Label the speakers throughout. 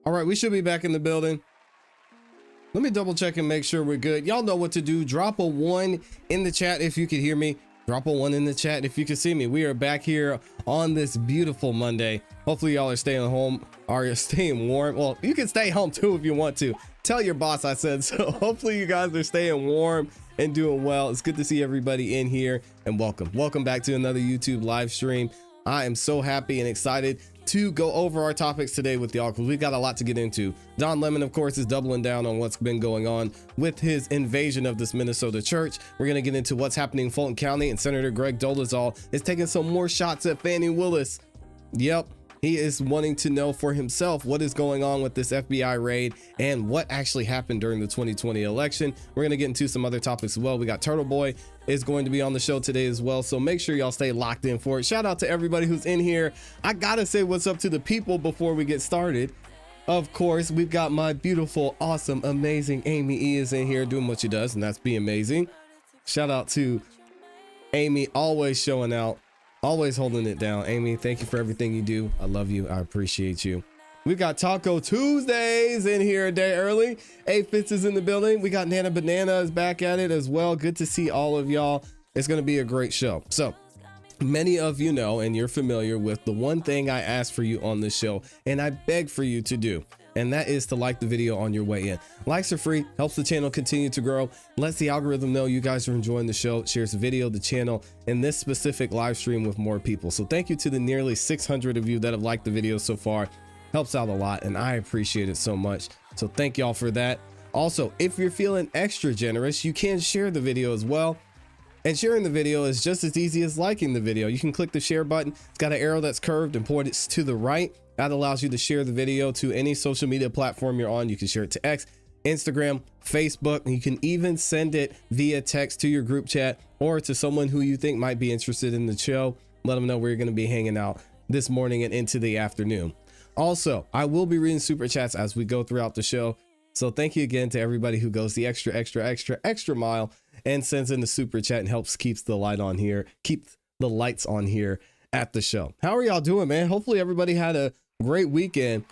Speaker 1: All right, we should be back in the building. Let me double check and make sure we're good. Y'all know what to do. Drop a 1 in the chat if you could hear me. Drop a 1 in the chat if you can see me. We are back here on this beautiful Monday. Hopefully y'all are staying home, are staying warm. Well, you can stay home too if you want to. Tell your boss I said so. Hopefully you guys are staying warm and doing well. It's good to see everybody in here, and welcome back to another YouTube live stream. I am so happy and excited to go over our topics today with y'all because we've got a lot to get into. Don Lemon, of course, is doubling down on what's been going on with his invasion of this Minnesota church. We're going to get into what's happening in Fulton County, and Senator Greg Dolezal is taking some more shots at Fannie Willis. Yep. He is wanting to know for himself what is going on with this FBI raid and what actually happened during the 2020 election. We're going to get into some other topics as well. We got Turtle Boy is going to be on the show today as well, so make sure y'all stay locked in for it. Shout out to everybody who's in here. I gotta say what's up to the people before we get started. Of course, we've got my beautiful, awesome, amazing Amy E is in here doing what she does, and that's be amazing. Shout out to Amy, always showing out, always holding it down. Amy, thank you for everything you do. I love you. I appreciate you. We've got Taco Tuesdays in here a day early. A Fitz is in the building. We got Nana Banana is back at it as well. Good to see all of y'all. It's going to be a great show. So many of you know, and you're familiar with the one thing I ask for you on this show, and I beg for you to do, and that is to like the video on your way in. Likes are free, helps the channel continue to grow, lets the algorithm know you guys are enjoying the show, shares the video, the channel, and this specific live stream with more people. So thank you to the nearly 600 of you that have liked the video so far. Helps out a lot, and I appreciate it so much. So thank y'all for that. Also, if you're feeling extra generous, you can share the video as well. And sharing the video is just as easy as liking the video. You can click the share button. It's got an arrow that's curved and pointed to the right. That allows you to share the video to any social media platform you're on. You can share it to X, Instagram, Facebook, and you can even send it via text to your group chat or to someone who you think might be interested in the show. Let them know where you're going to be hanging out this morning and into the afternoon. Also, I will be reading super chats as we go throughout the show. So thank you again to everybody who goes the extra mile and sends in the super chat and helps keeps the light on here, keep the lights on here at the show. How are y'all doing, man? Hopefully everybody had a great weekend.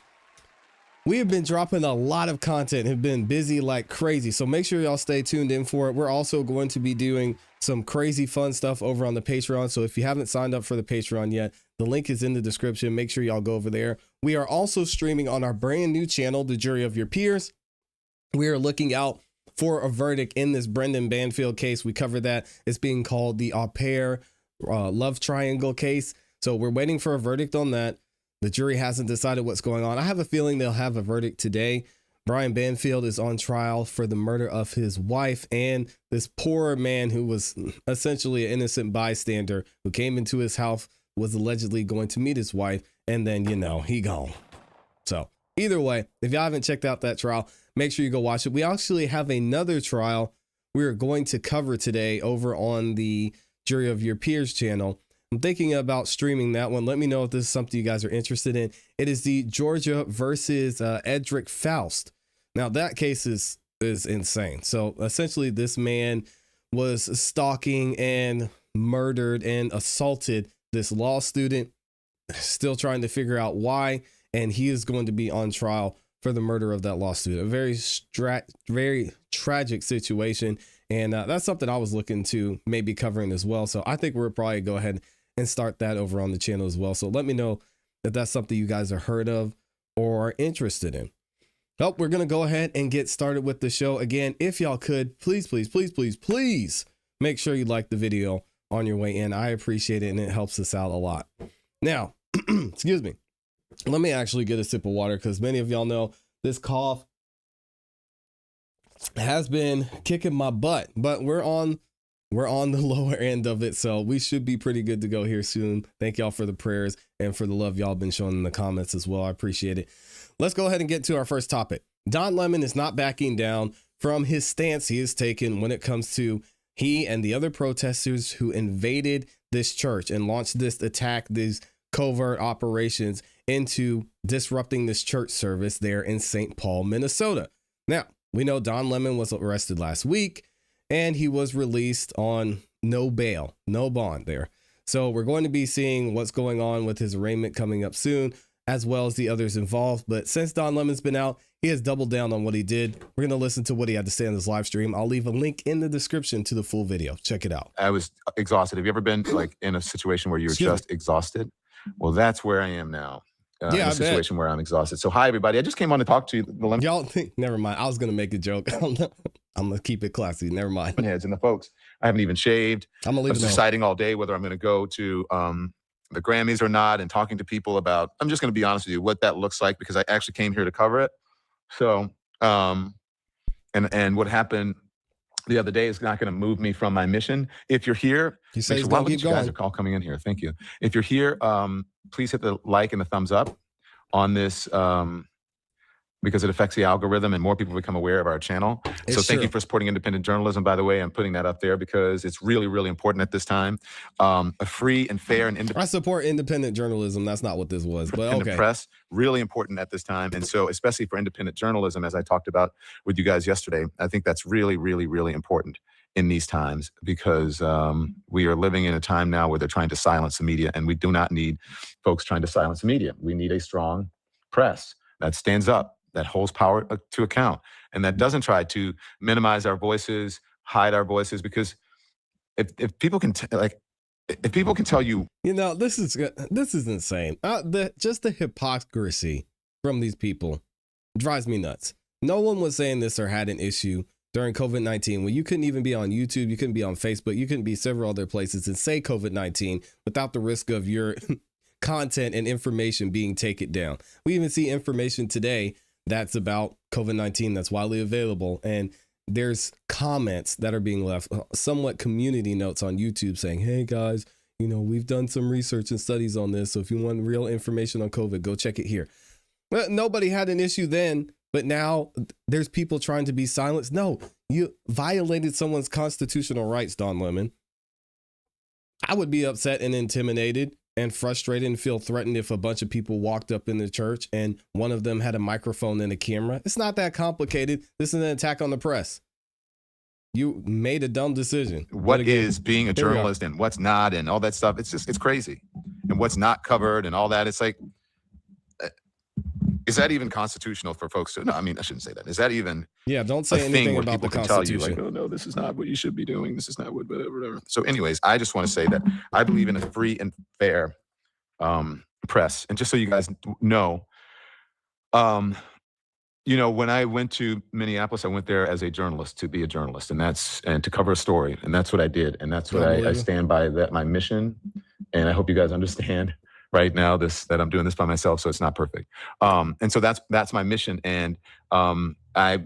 Speaker 1: We have been dropping a lot of content, have been busy like crazy. So make sure y'all stay tuned in for it. We're also going to be doing some crazy fun stuff over on the Patreon. So if you haven't signed up for the Patreon yet, the link is in the description. Make sure y'all go over there. We are also streaming on our brand new channel, The Jury of Your Peers. We are looking out for a verdict in this Brendan Banfield case. We covered that. It's being called the au pair love triangle case. So we're waiting for a verdict on that. The jury hasn't decided what's going on. I have a feeling they'll have a verdict today. Brian Banfield is on trial for the murder of his wife and this poor man who was essentially an innocent bystander who came into his house, was allegedly going to meet his wife, and then, you know, he gone. So either way, if y'all haven't checked out that trial, make sure you go watch it. We actually have another trial we are going to cover today over on the Jury of Your Peers channel. I'm thinking about streaming that one. Let me know if this is something you guys are interested in. It is the Georgia versus Edric Faust. Now that case is insane. So essentially this man was stalking and murdered and assaulted this law student, still trying to figure out why. And he is going to be on trial for the murder of that law student. A very tragic situation. And that's something I was looking to maybe covering as well. So I think we'll probably go ahead and start that over on the channel as well. So let me know if that's something you guys are heard of or are interested in. Oh, we're going to go ahead and get started with the show. Again, if y'all could, please make sure you like the video on your way in. I appreciate it, and it helps us out a lot. Now, excuse me. Let me actually get a sip of water because many of y'all know this cough has been kicking my butt, but we're on the lower end of it. So we should be pretty good to go here soon. Thank y'all for the prayers and for the love y'all been showing in the comments as well. I appreciate it. Let's go ahead and get to our first topic. Don Lemon is not backing down from his stance he has taken when it comes to he and the other protesters who invaded this church and launched this attack, these covert operations into disrupting this church service there in St. Paul, Minnesota. Now, we know Don Lemon was arrested last week and he was released on no bail, no bond there. So we're going to be seeing what's going on with his arraignment coming up soon. as well as the others involved. But since Don Lemon's been out, he has doubled down on what he did. We're going to listen to what he had to say in this live stream. I'll leave a link in the description to the full video. Check it out.
Speaker 2: I was exhausted. Have you ever been like in a situation where you're just exhausted? Well, that's where I am now. In a situation where I'm exhausted. So hi, everybody. I just came on to talk to you.
Speaker 1: Y'all think, never mind. I was going to make a joke. I'm going to keep it classy. Never mind.
Speaker 2: Heads and the folks. I haven't even shaved.
Speaker 1: I'm going to leave it
Speaker 2: deciding all day whether I'm going to go to the Grammys or not, and talking to people about, I'm just going to be honest with you, what that looks like, because I actually came here to cover it. So, and what happened the other day is not going to move me from my mission. If you're here,
Speaker 1: you say
Speaker 2: you guys are all coming in here. Thank you. If you're here, please hit the like and the thumbs up on this, because it affects the algorithm and more people become aware of our channel. So thank you for supporting independent journalism, by the way. I'm putting that up there because it's really, really important at this time. A free and fair and independent.
Speaker 1: I support independent journalism. That's not what this was, but okay.
Speaker 2: Press, really important at this time. And so especially for independent journalism, as I talked about with you guys yesterday, I think that's really, really, really important in these times, because we are living in a time now where they're trying to silence the media, and we do not need folks trying to silence the media. We need a strong press that stands up, that holds power to account, and that doesn't try to minimize our voices, hide our voices. Because if people can if people can tell you,
Speaker 1: this is insane. Just the hypocrisy from these people drives me nuts. No one was saying this or had an issue during COVID-19 when you couldn't even be on YouTube, you couldn't be on Facebook, you couldn't be several other places and say COVID-19 without the risk of your content and information being taken down. We even see information today that's about COVID-19 that's widely available, and there's comments that are being left, somewhat community notes on YouTube saying, hey guys, we've done some research and studies on this, so if you want real information on COVID, go check it here. Well, nobody had an issue then, but now there's people trying to be silenced. No, you violated someone's constitutional rights, Don Lemon. I would be upset and intimidated and frustrated and feel threatened if a bunch of people walked up in the church and one of them had a microphone and a camera. It's not that complicated. This is an attack on the press. You made a dumb decision.
Speaker 2: What is being a journalist and what's not, and all that stuff. It's crazy. And what's not covered and all that. It's like, is that even constitutional for folks to? No, I mean, I shouldn't say that. Is that even?
Speaker 1: Yeah, don't say anything about the Constitution.
Speaker 2: Tell you, like, oh no, this is not what you should be doing. This is not what, whatever. So, anyways, I just want to say that I believe in a free and fair press. And just so you guys know, when I went to Minneapolis, I went there as a journalist, to be a journalist, and to cover a story, and that's what I did, and that's what I stand by. That my mission, and I hope you guys understand. Right now, that I'm doing this by myself, so it's not perfect. And so that's my mission. And I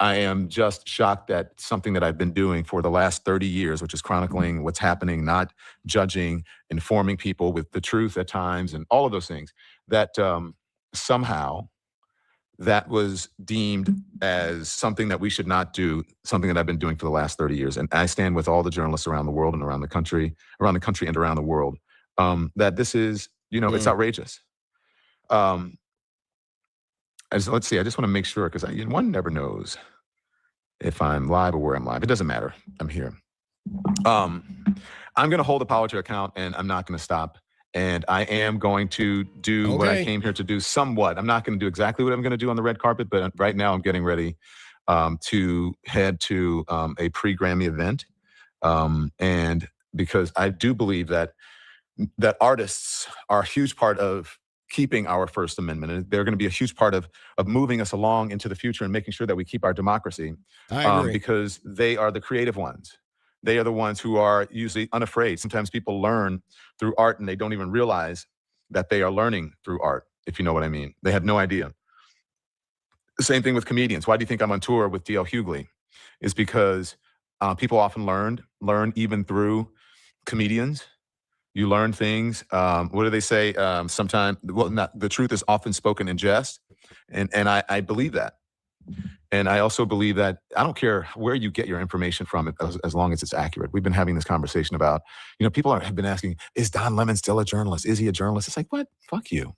Speaker 2: am just shocked at something that I've been doing for the last 30 years, which is chronicling what's happening, not judging, informing people with the truth at times, and all of those things. That somehow that was deemed as something that we should not do, something that I've been doing for the last 30 years. And I stand with all the journalists around the world and around the country and around the world. That this is, it's outrageous. Let's see, I just want to make sure, because one never knows if I'm live or where I'm live. It doesn't matter. I'm here. I'm going to hold the power to account, and I'm not going to stop. And I am going to do what I came here to do somewhat. I'm not going to do exactly what I'm going to do on the red carpet, but right now I'm getting ready to head to a pre-Grammy event. And because I do believe that artists are a huge part of keeping our First Amendment, and they're going to be a huge part of moving us along into the future and making sure that we keep our democracy.
Speaker 1: I agree.
Speaker 2: Because they are the creative ones. They are the ones who are usually unafraid. Sometimes people learn through art and they don't even realize that they are learning through art, if you know what I mean. They have no idea. The same thing with comedians. Why do you think I'm on tour with D.L. Hughley? Is because people often learn even through comedians. You learn things. What do they say? Sometimes, the truth is often spoken in jest, and I believe that. And I also believe that I don't care where you get your information from, as long as it's accurate. We've been having this conversation about, people have been asking, is Don Lemon still a journalist? Is he a journalist? It's like, what? Fuck you.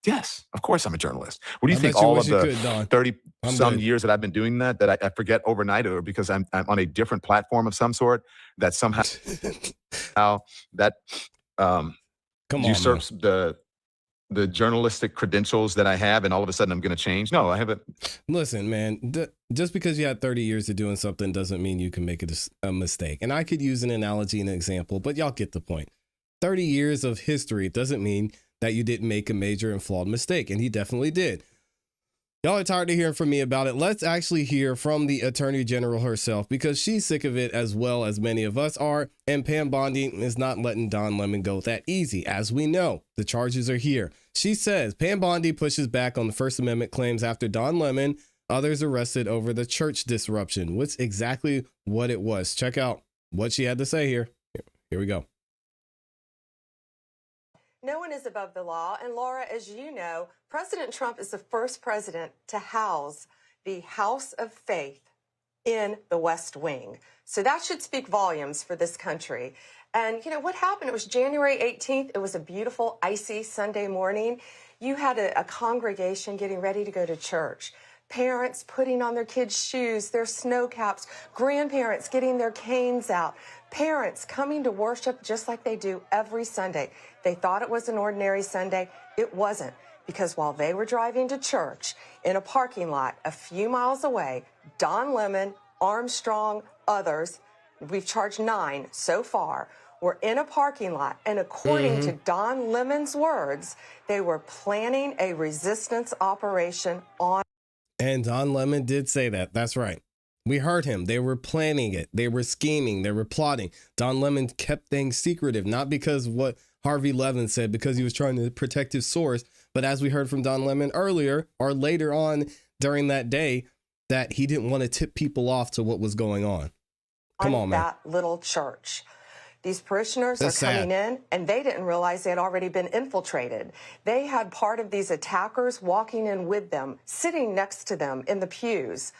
Speaker 2: Yes, of course I'm a journalist. What do you think? All of the 30-some years that I've been doing that I forget overnight, or because I'm on a different platform of some sort, that somehow that usurps the the journalistic credentials that I have, and all of a sudden I'm going to change. No, I haven't.
Speaker 1: Listen, man, just because you had 30 years of doing something doesn't mean you can make a mistake. And I could use an analogy and an example, but y'all get the point. 30 years of history doesn't mean that you didn't make a major and flawed mistake. And he definitely did. Y'all are tired of hearing from me about it. Let's actually hear from the Attorney General herself, because she's sick of it as well as many of us are. And Pam Bondi is not letting Don Lemon go that easy. As we know, the charges are here. She says Pam Bondi pushes back on the First Amendment claims after Don Lemon, others arrested over the church disruption. What's exactly what it was? Check out what she had to say here. Here we go.
Speaker 3: No one is above the law. And Laura, as you know, President Trump is the first president to house the House of Faith in the West Wing. So that should speak volumes for this country. And, you know, what happened? It was January 18th. It was a beautiful, icy Sunday morning. You had a congregation getting ready to go to church. Parents putting on their kids' shoes, their snow caps, grandparents getting their canes out, parents coming to worship just like they do every Sunday. They thought it was an ordinary Sunday. It wasn't, because while they were driving to church in a parking lot a few miles away, Don Lemon, Armstrong, others, we've charged 9 so far, were in a parking lot. And according to Don Lemon's words, they were planning a resistance operation on.
Speaker 1: And Don Lemon did say that. That's right. We heard him. They were planning it. They were scheming. They were plotting. Don Lemon kept things secretive, not because of what Harvey Levin said, because he was trying to protect his source. But as we heard from Don Lemon earlier or later on during that day, that he didn't want to tip people off to what was going on. Come on, man.
Speaker 3: That little church. These parishioners are coming in, and they didn't realize they had already been infiltrated. They had part of these attackers walking in with them, sitting next to them in the pews.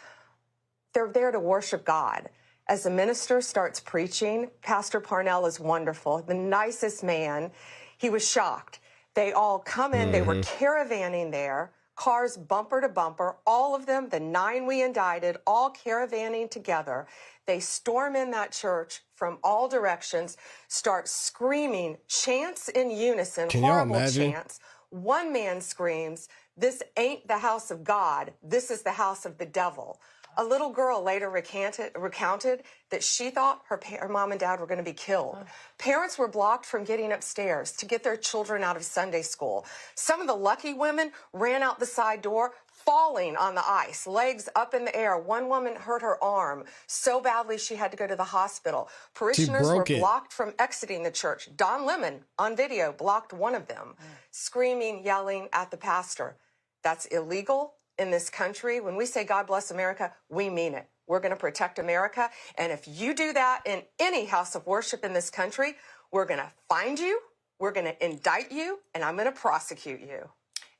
Speaker 3: They're there to worship God. As the minister starts preaching, Pastor Parnell is wonderful, the nicest man. He was shocked. They all come in. They were caravanning there, cars bumper to bumper, all of them, the 9 we indicted, all caravanning together. They storm in that church from all directions, start screaming chants in unison, horrible chants. One man screams, "This ain't the house of God. This is the house of the devil." A little girl later recounted that she thought her mom and dad were going to be killed. Parents were blocked from getting upstairs to get their children out of Sunday school. Some of the lucky women ran out the side door, falling on the ice, legs up in the air. One woman hurt her arm so badly she had to go to the hospital. Parishioners were blocked from exiting the church. Don Lemon, on video, blocked one of them, screaming, yelling at the pastor. That's illegal in this country. When we say God bless America, we mean it. We're going to protect America. And if you do that in any house of worship in this country, we're going to find you, we're going to indict you, and I'm going to prosecute you.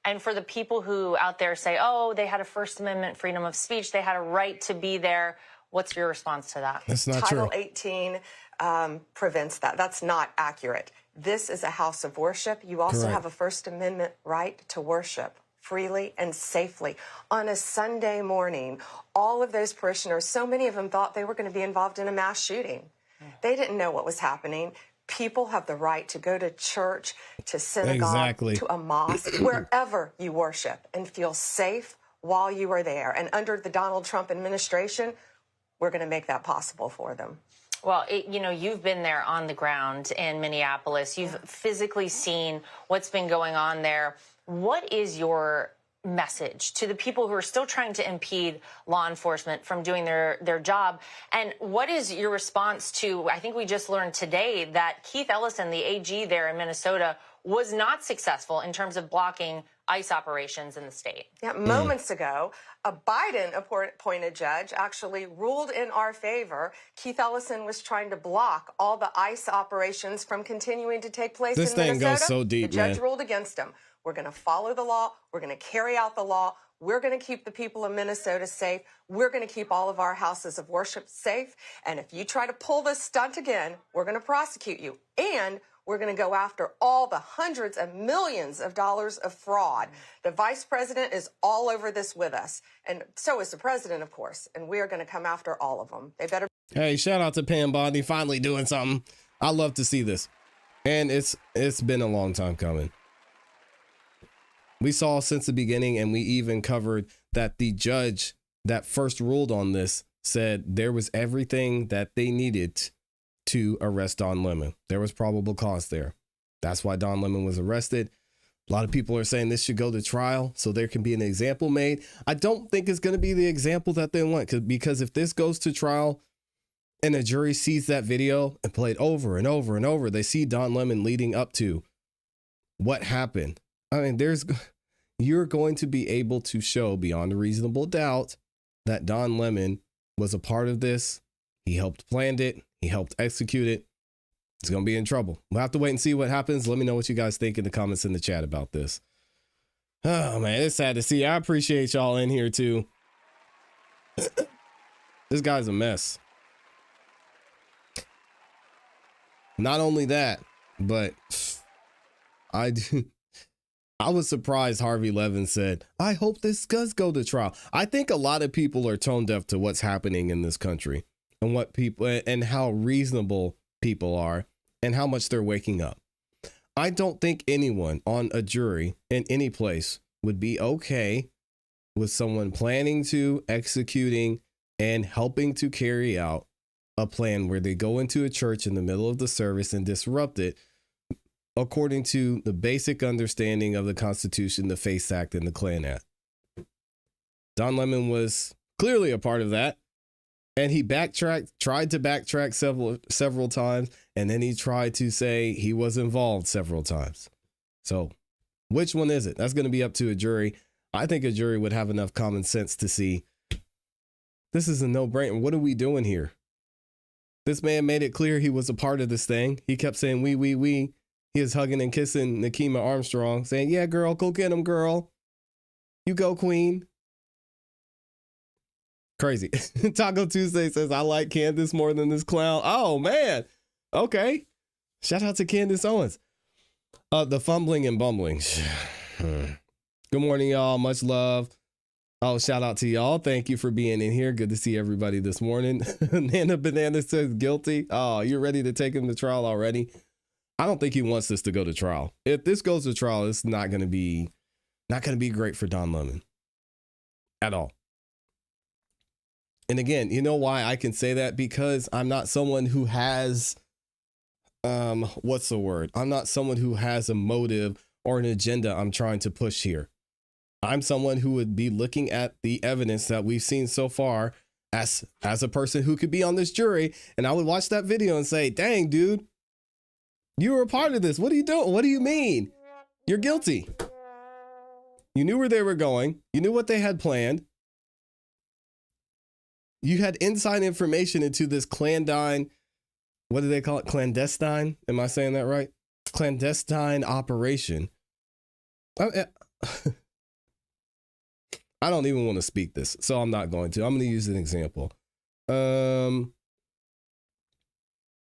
Speaker 4: And for the people who out there say, oh, they had a First Amendment freedom of speech, they had a right to be there, what's your response to that?
Speaker 1: That's not
Speaker 3: Title
Speaker 1: true.
Speaker 3: 18 prevents that. That's not accurate. This is a house of worship. You also have a First Amendment right to worship freely and safely. On a Sunday morning, all of those parishioners, so many of them thought they were going to be involved in a mass shooting. They didn't know what was happening. People have the right to go to church, to synagogue, to a mosque, wherever you worship, and feel safe while you are there. And under the Donald Trump administration, we're going to make that possible for them.
Speaker 4: Well, you know, you've been there on the ground in Minneapolis. You've physically seen what's been going on there. What is your message to the people who are still trying to impede law enforcement from doing their job? And what is your response to, I think we just learned today that Keith Ellison, the AG there in Minnesota, was not successful in terms of blocking ICE operations in the state.
Speaker 3: Yeah, moments ago, a Biden-appointed judge actually ruled in our favor. Keith Ellison was trying to block all the ICE operations from continuing to take place in Minnesota.
Speaker 1: This thing goes so deep,
Speaker 3: the judge ruled against him. We're going to follow the law. We're going to carry out the law. We're going to keep the people of Minnesota safe. We're going to keep all of our houses of worship safe. And if you try to pull this stunt again, we're going to prosecute you. And we're going to go after all the hundreds of millions of dollars of fraud. The vice president is all over this with us. And so is the president, of course. And we are going to come after all of them. They better.
Speaker 1: Hey, shout out to Pam Bondi finally doing something. I love to see this. And it's been a long time coming. We saw since the beginning, and we even covered that the judge that first ruled on this said there was everything that they needed to arrest Don Lemon. There was probable cause there. That's why Don Lemon was arrested. A lot of people are saying this should go to trial so there can be an example made. I don't think it's going to be the example that they want, because if this goes to trial and a jury sees that video and played over and over and over, they see Don Lemon leading up to what happened. I mean, you're going to be able to show beyond a reasonable doubt that Don Lemon was a part of this. He helped plan it. He helped execute it. It's going to be in trouble. We'll have to wait and see what happens. Let me know what you guys think in the comments in the chat about this. Oh, man, it's sad to see. I appreciate y'all in here, too. This guy's a mess. Not only that, but I was surprised Harvey Levin said, I hope this does go to trial. I think a lot of people are tone deaf to what's happening in this country and what people and how reasonable people are and how much they're waking up. I don't think anyone on a jury in any place would be okay with someone planning to, executing, and helping to carry out a plan where they go into a church in the middle of the service and disrupt it according to the basic understanding of the Constitution, the FACE Act, and the Klan Act. Don Lemon was clearly a part of that. And he tried to backtrack several times, and then he tried to say he was involved several times. So which one is it? That's going to be up to a jury. I think a jury would have enough common sense to see this is a no-brainer. What are we doing here? This man made it clear he was a part of this thing. He kept saying, we. He is hugging and kissing Nakima Armstrong, saying, yeah, girl, go get him, girl. You go, queen. Crazy. Taco Tuesday says, I like Candace more than this clown. Oh, man. Okay. Shout out to Candace Owens. The fumbling and bumbling. Good morning, y'all. Much love. Oh, shout out to y'all. Thank you for being in here. Good to see everybody this morning. Nana Banana says guilty. Oh, you're ready to take him to trial already? I don't think he wants this to go to trial. If this goes to trial, it's not going to be great for Don Lemon at all. And again, you know why I can say that? Because I'm not someone who has, what's the word? I'm not someone who has a motive or an agenda I'm trying to push here. I'm someone who would be looking at the evidence that we've seen so far as a person who could be on this jury. And I would watch that video and say, dang, dude, you were a part of this. What are you doing? What do you mean? You're guilty. You knew where they were going. You knew what they had planned. You had inside information into this clandestine, what do they call it? Clandestine? Am I saying that right? Clandestine operation. I don't even want to speak this, so I'm not going to. I'm going to use an example.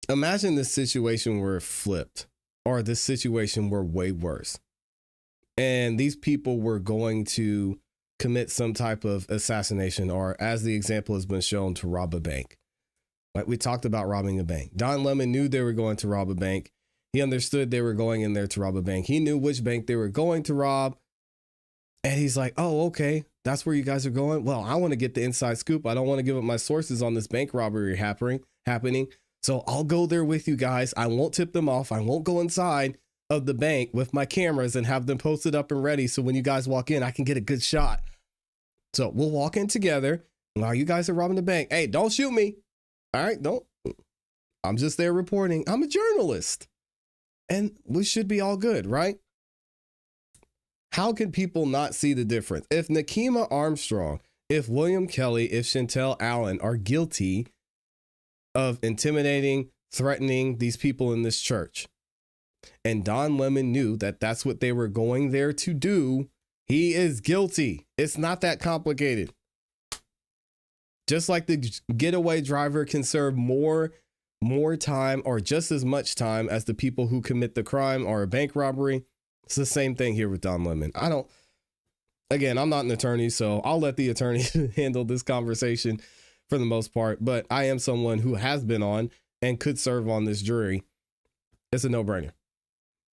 Speaker 1: Imagine this situation were flipped, or this situation were way worse. And these people were going to commit some type of assassination, or as the example has been shown, to rob a bank. Like we talked about robbing a bank. Don Lemon knew they were going to rob a bank. He understood they were going in there to rob a bank. He knew which bank they were going to rob. And he's like, oh, okay, that's where you guys are going. Well, I want to get the inside scoop. I don't want to give up my sources on this bank robbery happening. So I'll go there with you guys. I won't tip them off. I won't go inside of the bank with my cameras and have them posted up and ready. So when you guys walk in, I can get a good shot. So we'll walk in together while you guys are robbing the bank. Hey, don't shoot me. All right. I'm just there reporting. I'm a journalist and we should be all good, right? How can people not see the difference? If Nakima Armstrong, if William Kelly, if Chantel Allen are guilty of intimidating, threatening these people in this church, and Don Lemon knew that that's what they were going there to do, he is guilty. It's not that complicated. Just like the getaway driver can serve more time or just as much time as the people who commit the crime or a bank robbery. It's the same thing here with Don Lemon. Again, I'm not an attorney, so I'll let the attorney handle this conversation for the most part, but I am someone who has been on and could serve on this jury. It's a no-brainer.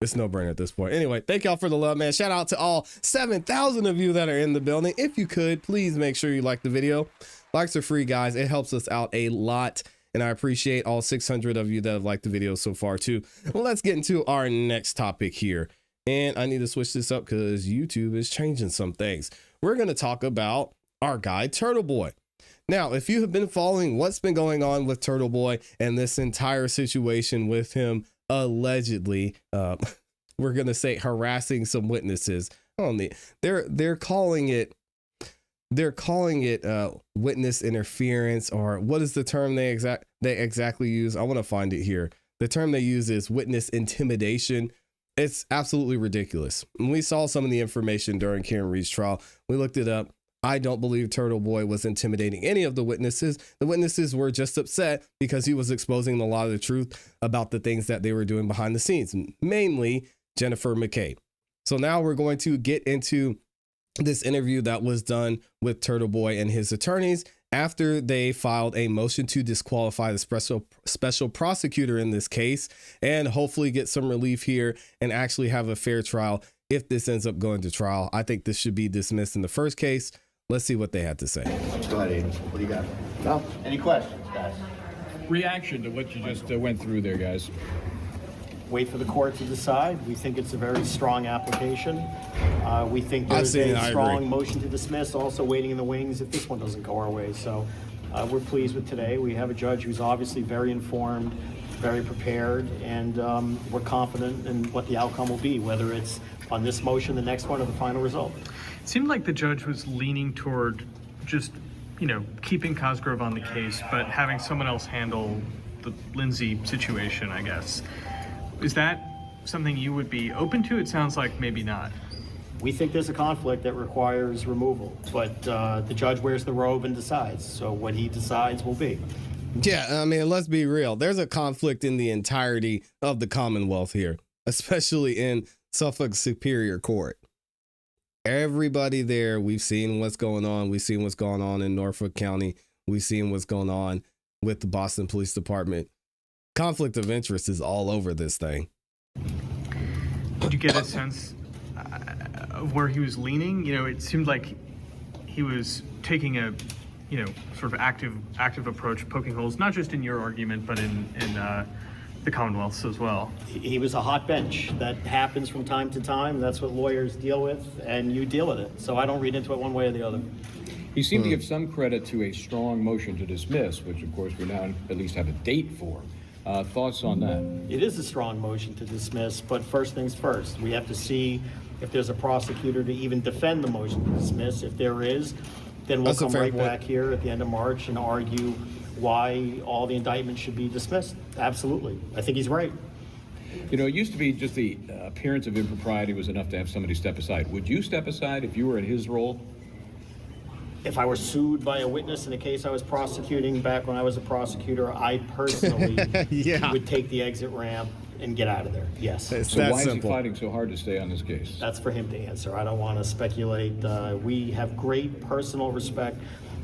Speaker 1: It's no brainer at this point. Anyway, thank y'all for the love, man. Shout out to all 7,000 of you that are in the building. If you could, please make sure you like the video. Likes are free, guys. It helps us out a lot. And I appreciate all 600 of you that have liked the video so far too. Well, let's get into our next topic here. And I need to switch this up because YouTube is changing some things. We're going to talk about our guy, Turtle Boy. Now, if you have been following what's been going on with Turtle Boy and this entire situation with him allegedly, we're going to say harassing some witnesses. They're calling it witness interference, or what is the term they exactly use? I want to find it here. The term they use is witness intimidation. It's absolutely ridiculous. And we saw some of the information during Karen Reed's trial. We looked it up. I don't believe Turtle Boy was intimidating any of the witnesses. The witnesses were just upset because he was exposing a lot of the truth about the things that they were doing behind the scenes, mainly Jennifer McKay. So now we're going to get into this interview that was done with Turtle Boy and his attorneys after they filed a motion to disqualify the special prosecutor in this case, and hopefully get some relief here and actually have a fair trial if this ends up going to trial. I think this should be dismissed in the first case. Let's see what they had to say.
Speaker 5: Go ahead, Aiden. What do you got? No? Any questions, guys?
Speaker 6: Reaction to what you just went through there, guys.
Speaker 5: Wait for the court to decide. We think it's a very strong application. We think there's a strong motion to dismiss, also waiting in the wings if this one doesn't go our way. So we're pleased with today. We have a judge who's obviously very informed, very prepared, and we're confident in what the outcome will be, whether it's on this motion, the next one, or the final result.
Speaker 7: It seemed like the judge was leaning toward just, keeping Cosgrove on the case, but having someone else handle the Lindsay situation, I guess. Is that something you would be open to? It sounds like maybe not.
Speaker 5: We think there's a conflict that requires removal, but the judge wears the robe and decides. So what he decides will be.
Speaker 1: Yeah, I mean, let's be real. There's a conflict in the entirety of the Commonwealth here, especially in Suffolk Superior Court. Everybody there, we've seen what's going on. We've seen what's going on in Norfolk County. We've seen what's going on with the Boston Police Department. Conflict of interest is all over this thing.
Speaker 7: Did you get a sense of where he was leaning? It seemed like he was taking a, sort of active approach, poking holes, not just in your argument, but in the Commonwealth's as well.
Speaker 5: He was a hot bench. That happens from time to time. That's what lawyers deal with, and you deal with it. So I don't read into it one way or the other.
Speaker 6: You seem to give some credit to a strong motion to dismiss, which of course we now at least have a date for. Thoughts on that?
Speaker 5: It is a strong motion to dismiss, but first things first. We have to see if there's a prosecutor to even defend the motion to dismiss. If there is, then we'll come right back here at the end of March and argue why all the indictments should be dismissed. Absolutely. I think he's right.
Speaker 6: It used to be just the appearance of impropriety was enough to have somebody step aside. Would you step aside if you were in his role?
Speaker 5: If I were sued by a witness in a case I was prosecuting back when I was a prosecutor, I personally would take the exit ramp and get out of there. Yes.
Speaker 6: So why is he fighting so hard to stay on this case?
Speaker 5: That's for him to answer. I don't want to speculate. We have great personal respect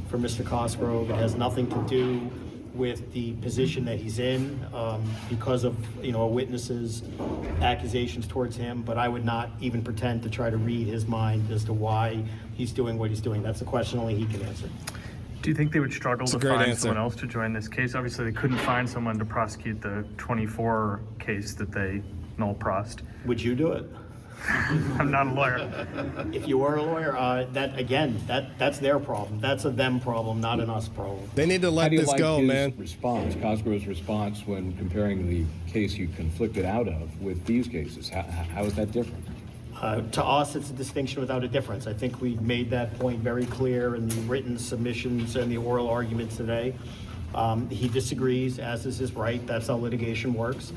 Speaker 5: for Mr. Cosgrove. It has nothing to do with the position that he's in because of a witness's accusations towards him, but I would not even pretend to try to read his mind as to why he's doing what he's doing. That's a question only he can answer.
Speaker 7: Do you think they would struggle to find someone else to join this case? Obviously, they couldn't find someone to prosecute the 24 case that they null-prossed.
Speaker 5: Would you do it?
Speaker 7: I'm not a lawyer.
Speaker 5: If you were a lawyer, that's their problem. That's a them problem, not an us problem.
Speaker 1: They need to let this go, man.
Speaker 6: Cosgrove's response when comparing the case you conflicted out of with these cases, how is that different?
Speaker 5: To us, it's a distinction without a difference. I think we made that point very clear in the written submissions and the oral arguments today. He disagrees, as is his right. That's how litigation works.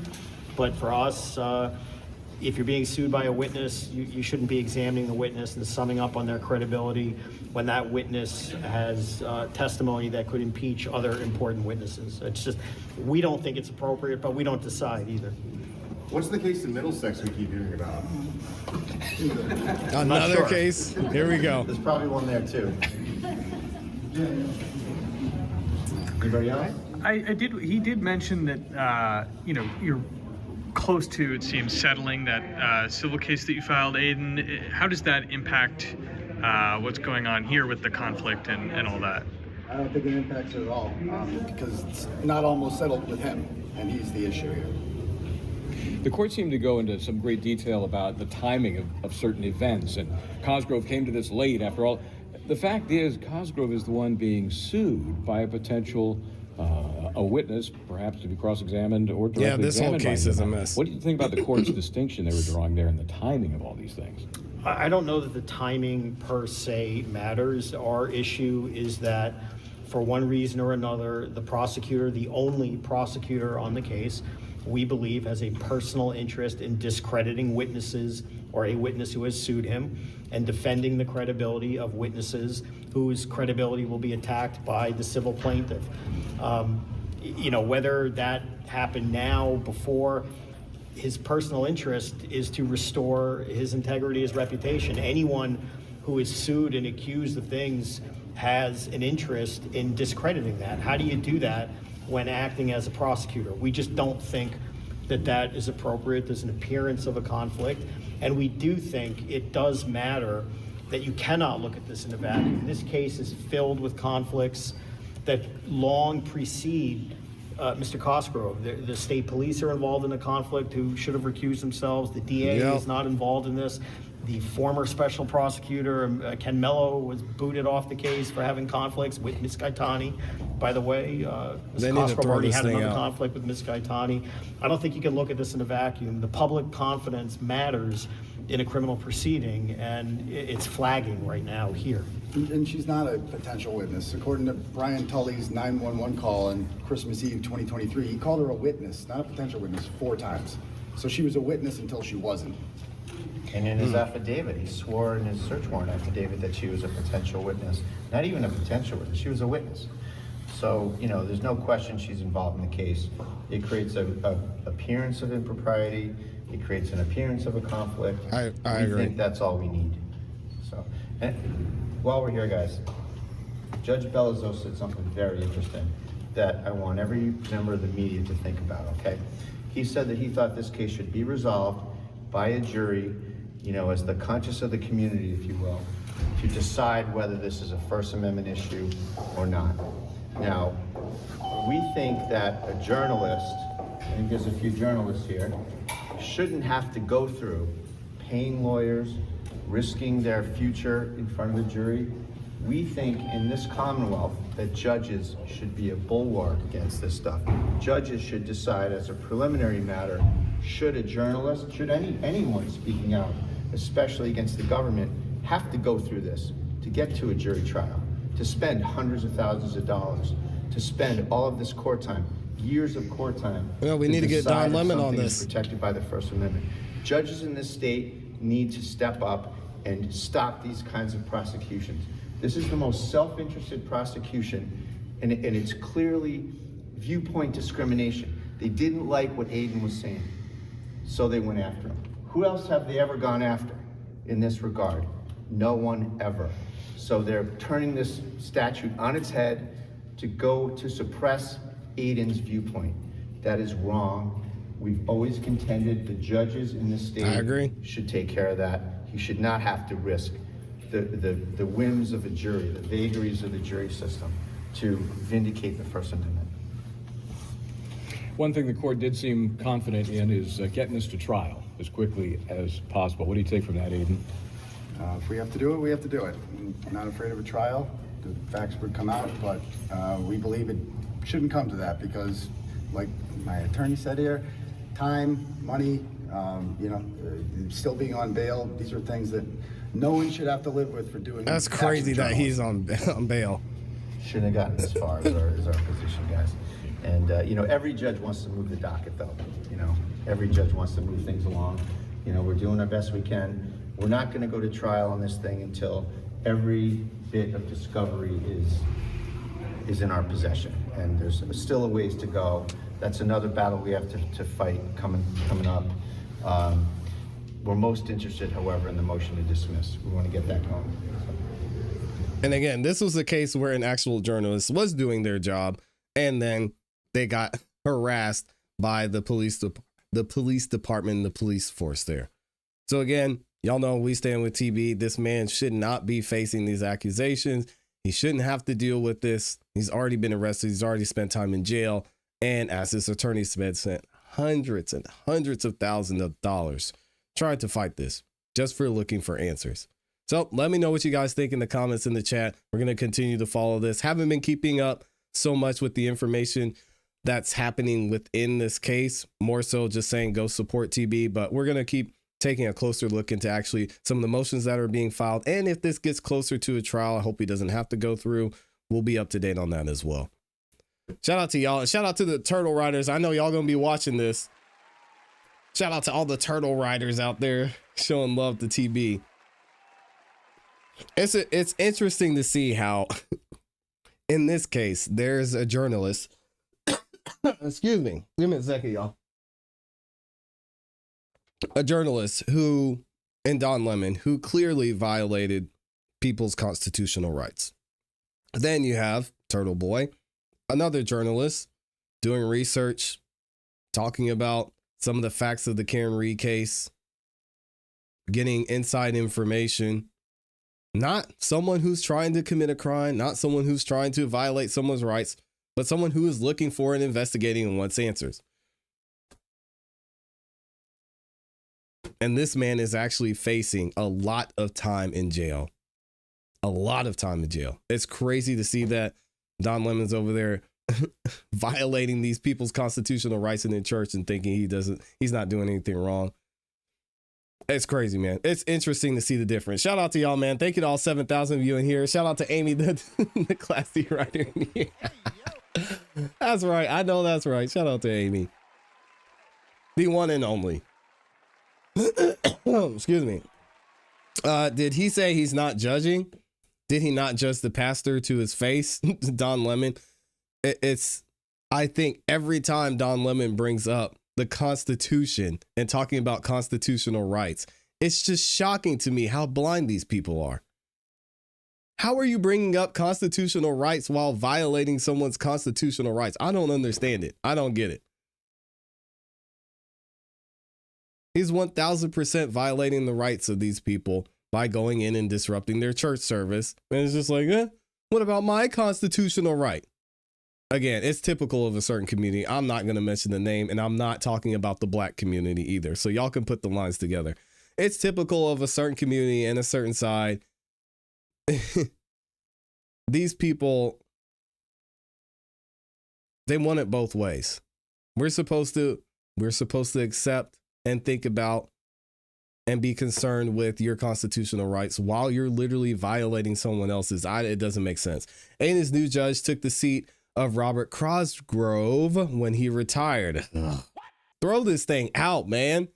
Speaker 5: But for us, if you're being sued by a witness, you shouldn't be examining the witness and summing up on their credibility when that witness has testimony that could impeach other important witnesses. It's just, we don't think it's appropriate, but we don't decide either.
Speaker 8: What's the case in Middlesex we keep hearing about?
Speaker 1: Another case? Here we go.
Speaker 8: There's probably one there too. Anybody else?
Speaker 7: He did mention that, you're close to, it seems, settling that civil case that you filed, Aiden. How does that impact what's going on here with the conflict and all that?
Speaker 9: I don't think it impacts it at all, because it's not almost settled with him, and he's the issue here.
Speaker 6: The court seemed to go into some great detail about the timing of certain events, and Cosgrove came to this late. After all, the fact is, Cosgrove is the one being sued by a potential a witness, perhaps to be cross-examined or directly examined.
Speaker 1: Yeah, this whole case is a mess.
Speaker 6: What do you think about the court's distinction they were drawing there and the timing of all these things?
Speaker 5: I don't know that the timing per se matters. Our issue is that for one reason or another, the prosecutor, the only prosecutor on the case, we believe has a personal interest in discrediting witnesses or a witness who has sued him and defending the credibility of witnesses whose credibility will be attacked by the civil plaintiff. Whether that happened now, before, his personal interest is to restore his integrity, his reputation. Anyone who is sued and accused of things has an interest in discrediting that. How do you do that when acting as a prosecutor? We just don't think that that is appropriate. There's an appearance of a conflict, and we do think it does matter that you cannot look at this in a vacuum. This case is filled with conflicts that long precede Mr. Cosgrove. The state police are involved in the conflict who should have recused themselves. The DA is not involved in this. The former special prosecutor, Ken Mello, was booted off the case for having conflicts with Ms. Gaetani. By the way, Ms. Cosgrove already had another conflict with Ms. Gaetani. I don't think you can look at this in a vacuum. The public confidence matters in a criminal proceeding, and it's flagging right now here.
Speaker 9: And she's not a potential witness. According to Brian Tully's 911 call on Christmas Eve 2023, he called her a witness, not a potential witness, 4 times. So she was a witness until she wasn't.
Speaker 10: And in his affidavit, he swore in his search warrant affidavit that she was a potential witness. Not even a potential witness, she was a witness. So, there's no question she's involved in the case. It creates an appearance of impropriety. It creates an appearance of a conflict.
Speaker 1: I agree.
Speaker 10: think that's all we need. So, and while we're here, guys, Judge Bellizo said something very interesting that I want every member of the media to think about, okay? He said that he thought this case should be resolved by a jury, as the conscience of the community, if you will, to decide whether this is a First Amendment issue or not. Now, we think that a journalist, and there's a few journalists here, shouldn't have to go through paying lawyers, risking their future in front of a jury. We think in this Commonwealth that judges should be a bulwark against this stuff. Judges should decide as a preliminary matter, should a journalist, should anyone speaking out, especially against the government, have to go through this to get to a jury trial, to spend hundreds of thousands of dollars, to spend all of this court time, years of court time.
Speaker 1: Well, we need to get Don Lemon on this.
Speaker 10: Protected by the First Amendment. Judges in this state need to step up and stop these kinds of prosecutions. This is the most self-interested prosecution, and it's clearly viewpoint discrimination. They didn't like what Aiden was saying, so they went after him. Who else have they ever gone after in this regard? No one ever. So they're turning this statute on its head to go to suppress Aiden's viewpoint. That is wrong. We've always contended the judges in this state should take care of that. He should not have to risk the whims of a jury, the vagaries of the jury system to vindicate the First Amendment.
Speaker 6: One thing the court did seem confident in is getting this to trial as quickly as possible. What do you take from that, Aiden?
Speaker 9: If we have to do it, we have to do it. I'm not afraid of a trial. The facts would come out, but we believe it shouldn't come to that because, like my attorney said here, time, money, still being on bail, these are things that no one should have to live with for doing.
Speaker 1: That's crazy that he's on bail.
Speaker 10: Shouldn't have gotten this far is our position, guys. And, every judge wants to move the docket, though. Every judge wants to move things along. We're doing our best we can. We're not going to go to trial on this thing until every bit of discovery is in our possession. And there's still a ways to go. That's another battle we have to fight coming up. We're most interested, however, in the motion to dismiss. We want to get that going.
Speaker 1: And again, this was a case where an actual journalist was doing their job, and then they got harassed by the police department. the police department and the police force there. So again, y'all know we stand with TB. This man should not be facing these accusations. He shouldn't have to deal with this. He's already been arrested. He's already spent time in jail. And as his attorney said, spent hundreds and hundreds of thousands of dollars trying to fight this just for looking for answers. So let me know what you guys think in the comments in the chat. We're going to continue to follow this. Haven't been keeping up so much with the information that's happening within this case. More so just saying go support TB. But we're going to keep taking a closer look into actually some of the motions that are being filed. And if this gets closer to a trial, I hope he doesn't have to go through. We'll be up to date on that as well. Shout out to y'all. And shout out to the Turtle Riders. I know y'all going to be watching this. Shout out to all the Turtle Riders out there showing love to TB. It's interesting to see how in this case, there's a journalist. Excuse me. Give me a second, y'all. A journalist who, and Don Lemon, who clearly violated people's constitutional rights. Then you have Turtle Boy, another journalist doing research, talking about some of the facts of the Karen Reed case, getting inside information. Not someone who's trying to commit a crime, not someone who's trying to violate someone's rights, but someone who is looking for and investigating and wants answers. And this man is actually facing a lot of time in jail. A lot of time in jail. It's crazy to see that Don Lemon's over there violating these people's constitutional rights in the church and thinking he's not doing anything wrong. It's crazy, man. It's interesting to see the difference. Shout out to y'all, man. Thank you to all 7,000 of you in here. Shout out to Amy, the ClassE writer in here. That's right. I know that's right. Shout out to Amy. The one and only. Excuse me. Did he say he's not judging? Did he not judge the pastor to his face? Don Lemon. I think every time Don Lemon brings up the Constitution and talking about constitutional rights, it's just shocking to me how blind these people are. How are you bringing up constitutional rights while violating someone's constitutional rights? I don't understand it. I don't get it. He's 1000% violating the rights of these people by going in and disrupting their church service. And it's just like, what about my constitutional right? Again, it's typical of a certain community. I'm not going to mention the name, and I'm not talking about the black community either. So y'all can put the lines together. It's typical of a certain community and a certain side. These people, they want it both ways. We're supposed to accept and think about and be concerned with your constitutional rights while you're literally violating someone else's. It doesn't make sense. And his new judge took the seat of Robert Cosgrove when he retired. Ugh. Throw this thing out, man.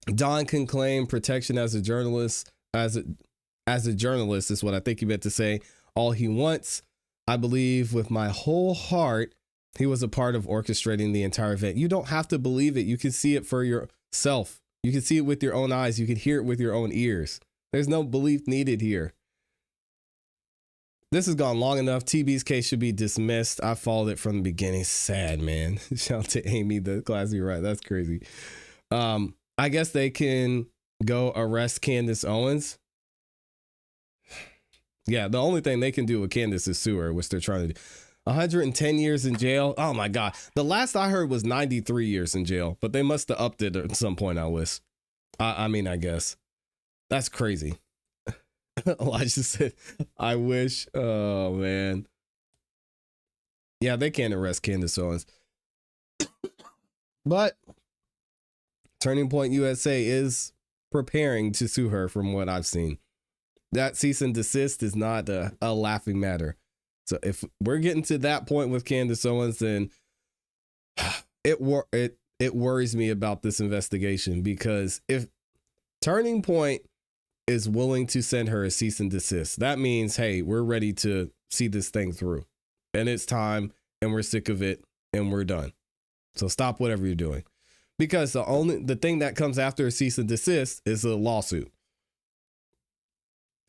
Speaker 1: Don can claim protection as a journalist, as a journalist is what I think he meant to say, all he wants. I believe with my whole heart he was a part of orchestrating the entire event. You don't have to believe it. You can see it for yourself. You can see it with your own eyes. You can hear it with your own ears. There's no belief needed here. This has gone long enough. TB's case should be dismissed. I followed it from the beginning. Sad, man. Shout out to Amy, the ClassE right. That's crazy. I guess they can go arrest Candace Owens. Yeah, the only thing they can do with Candace is sue her, which they're trying to do. 110 years in jail. Oh my God. The last I heard was 93 years in jail, but they must have upped it at some point, I guess. That's crazy. Elijah said, I wish. Oh, man. Yeah, they can't arrest Candace Owens. But Turning Point USA is preparing to sue her from what I've seen. That cease and desist is not a laughing matter. So if we're getting to that point with Candace Owens, then it worries me about this investigation, because if Turning Point is willing to send her a cease and desist, that means, hey, we're ready to see this thing through, and it's time, and we're sick of it, and we're done. So stop whatever you're doing, because the thing that comes after a cease and desist is a lawsuit.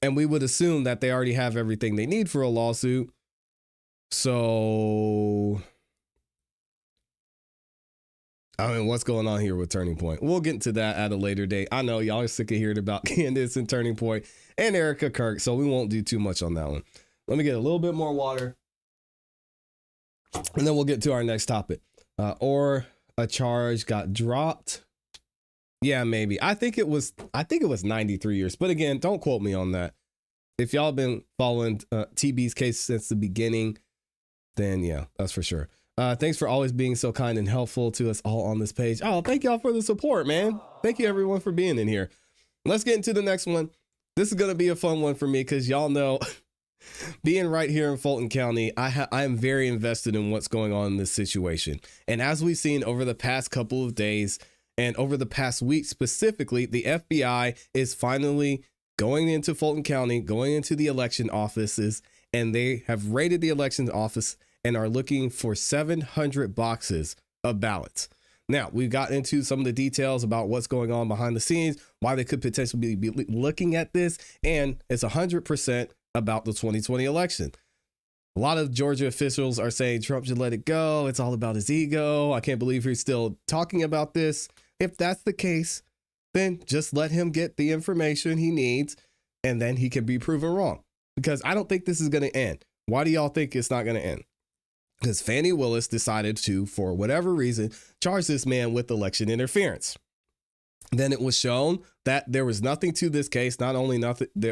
Speaker 1: And we would assume that they already have everything they need for a lawsuit. So I mean, what's going on here with Turning Point? We'll get into that at a later date. I know y'all are sick of hearing about Candace and Turning Point and Erica Kirk, so we won't do too much on that one. Let me get a little bit more water, and then we'll get to our next topic. Or a charge got dropped. Yeah, maybe. I think it was 93 years. But again, don't quote me on that. If y'all been following TB's case since the beginning, then yeah, that's for sure. Thanks for always being so kind and helpful to us all on this page. Oh, thank y'all for the support, man. Thank you everyone for being in here. Let's get into the next one. This is going to be a fun one for me because y'all know being right here in Fulton County, I am very invested in what's going on in this situation. And as we've seen over the past couple of days and over the past week specifically, the FBI is finally going into Fulton County, going into the election offices, and they have raided the election office and are looking for 700 boxes of ballots. Now, we've got into some of the details about what's going on behind the scenes, why they could potentially be looking at this, and it's 100% about the 2020 election. A lot of Georgia officials are saying Trump should let it go. It's all about his ego. I can't believe he's still talking about this. If that's the case, then just let him get the information he needs, and then he can be proven wrong. Because I don't think this is going to end. Why do y'all think it's not going to end? Because Fani Willis decided to, for whatever reason, charge this man with election interference. Then it was shown that there was nothing to this case. Not only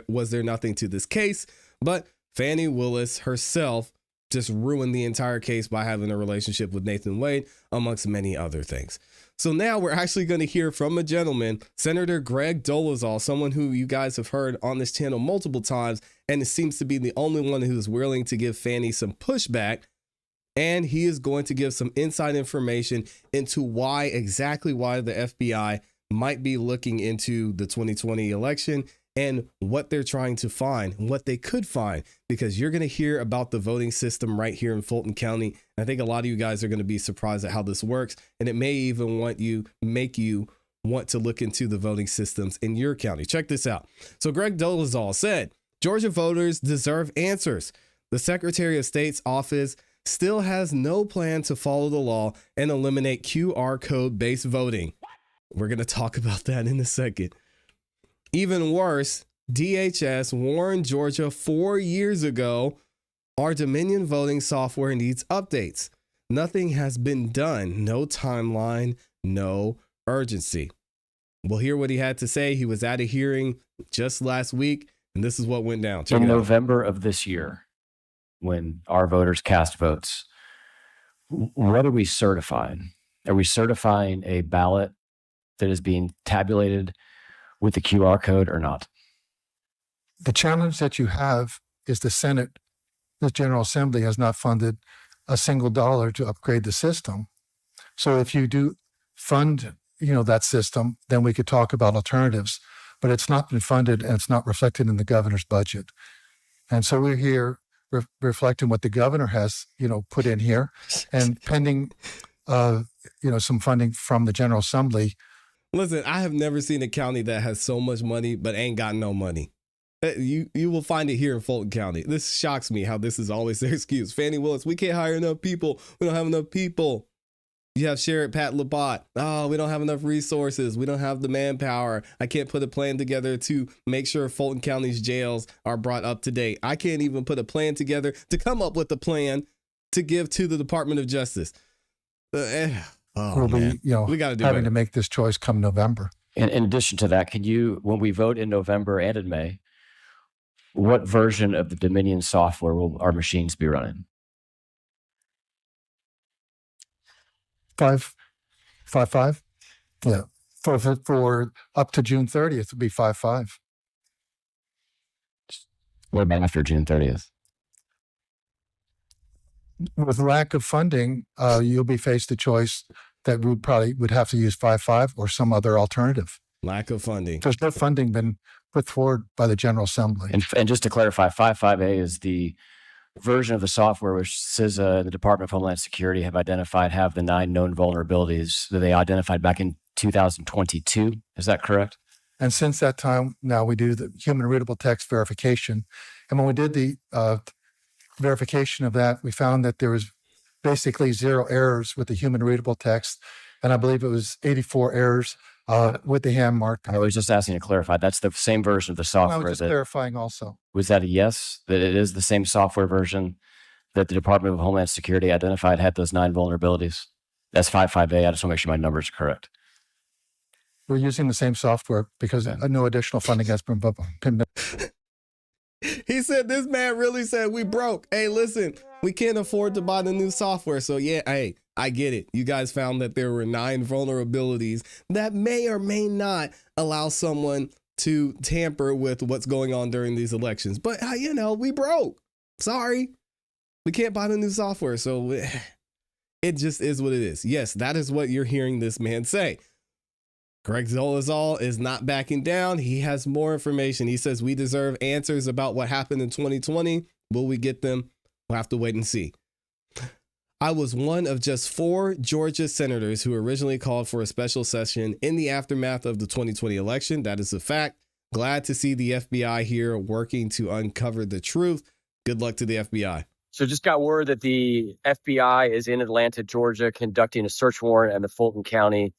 Speaker 1: was there nothing to this case, but Fani Willis herself just ruined the entire case by having a relationship with Nathan Wade, amongst many other things. So now we're actually going to hear from a gentleman, Senator Greg Dolezal, someone who you guys have heard on this channel multiple times, and it seems to be the only one who's willing to give Fani some pushback. And he is going to give some inside information into exactly why the FBI might be looking into the 2020 election and what they're trying to find, what they could find, because you're going to hear about the voting system right here in Fulton County. I think a lot of you guys are going to be surprised at how this works, and it may even make you want to look into the voting systems in your county. Check this out. So Greg Dolezal said, Georgia voters deserve answers. The Secretary of State's office still has no plan to follow the law and eliminate QR code-based voting. We're going to talk about that in a second. Even worse, DHS warned Georgia 4 years ago, our Dominion voting software needs updates. Nothing has been done. No timeline, no urgency. We'll hear what he had to say. He was at a hearing just last week, and this is what went down.
Speaker 11: In November of this year, when our voters cast votes, what are we certifying? Are we certifying a ballot that is being tabulated with the QR code or not?
Speaker 12: The challenge that you have is the Senate, the General Assembly has not funded a single dollar to upgrade the system. So if you do fund, that system, then we could talk about alternatives, but it's not been funded and it's not reflected in the governor's budget. And so we're here reflecting what the governor has, put in here, and pending, some funding from the General Assembly.
Speaker 1: Listen, I have never seen a county that has so much money but ain't got no money. You will find it here in Fulton County. This shocks me how this is always their excuse. Fani Willis, we can't hire enough people. We don't have enough people. You have Sherrod Pat Labott. Oh, we don't have enough resources. We don't have the manpower. I can't put a plan together to make sure Fulton County's jails are brought up to date. I can't even put a plan together to come up with a plan to give to the Department of Justice.
Speaker 12: We'll be,
Speaker 1: we got to do
Speaker 12: having
Speaker 1: better.
Speaker 12: to make this choice come November.
Speaker 11: In addition to that, when we vote in November and in May, what version of the Dominion software will our machines be running?
Speaker 12: 5.5. Yeah. For up to June 30th, it'll be 5.5.
Speaker 11: What about after June 30th?
Speaker 12: With lack of funding, you'll be faced a choice that we would have to use 5.5 or some other alternative.
Speaker 1: Lack of funding.
Speaker 12: There's no funding been put forward by the General Assembly.
Speaker 11: And just to clarify, 5.5A is the version of the software which CISA and the Department of Homeland Security have the 9 known vulnerabilities that they identified back in 2022. Is that correct?
Speaker 12: And since that time, now we do the human readable text verification. And when we did the verification of that, we found that there was basically 0 errors with the human readable text. and I believe it was 84 errors with the hand mark.
Speaker 11: I was just asking to clarify. That's the same version of the
Speaker 12: I
Speaker 11: software.
Speaker 12: was just clarifying also.
Speaker 11: Was that a yes, that it is the same software version that the Department of Homeland Security identified had those 9 vulnerabilities? That's 55A. I just want to make sure my numbers are correct.
Speaker 12: We're using the same software because no additional funding has been pinned.
Speaker 1: He said, this man really said we broke. Hey, listen, we can't afford to buy the new software. So yeah, hey, I get it. You guys found that there were 9 vulnerabilities that may or may not allow someone to tamper with what's going on during these elections. But, you know, we broke. Sorry. We can't buy the new software. So it just is what it is. Yes, that is what you're hearing this man say. Greg Dolezal is not backing down. He has more information. He says we deserve answers about what happened in 2020. Will we get them? We'll have to wait and see. I was one of just 4 Georgia senators who originally called for a special session in the aftermath of the 2020 election. That is a fact. Glad to see the FBI here working to uncover the truth. Good luck to the FBI.
Speaker 11: So just got word that the FBI is in Atlanta, Georgia, conducting a search warrant at the Fulton County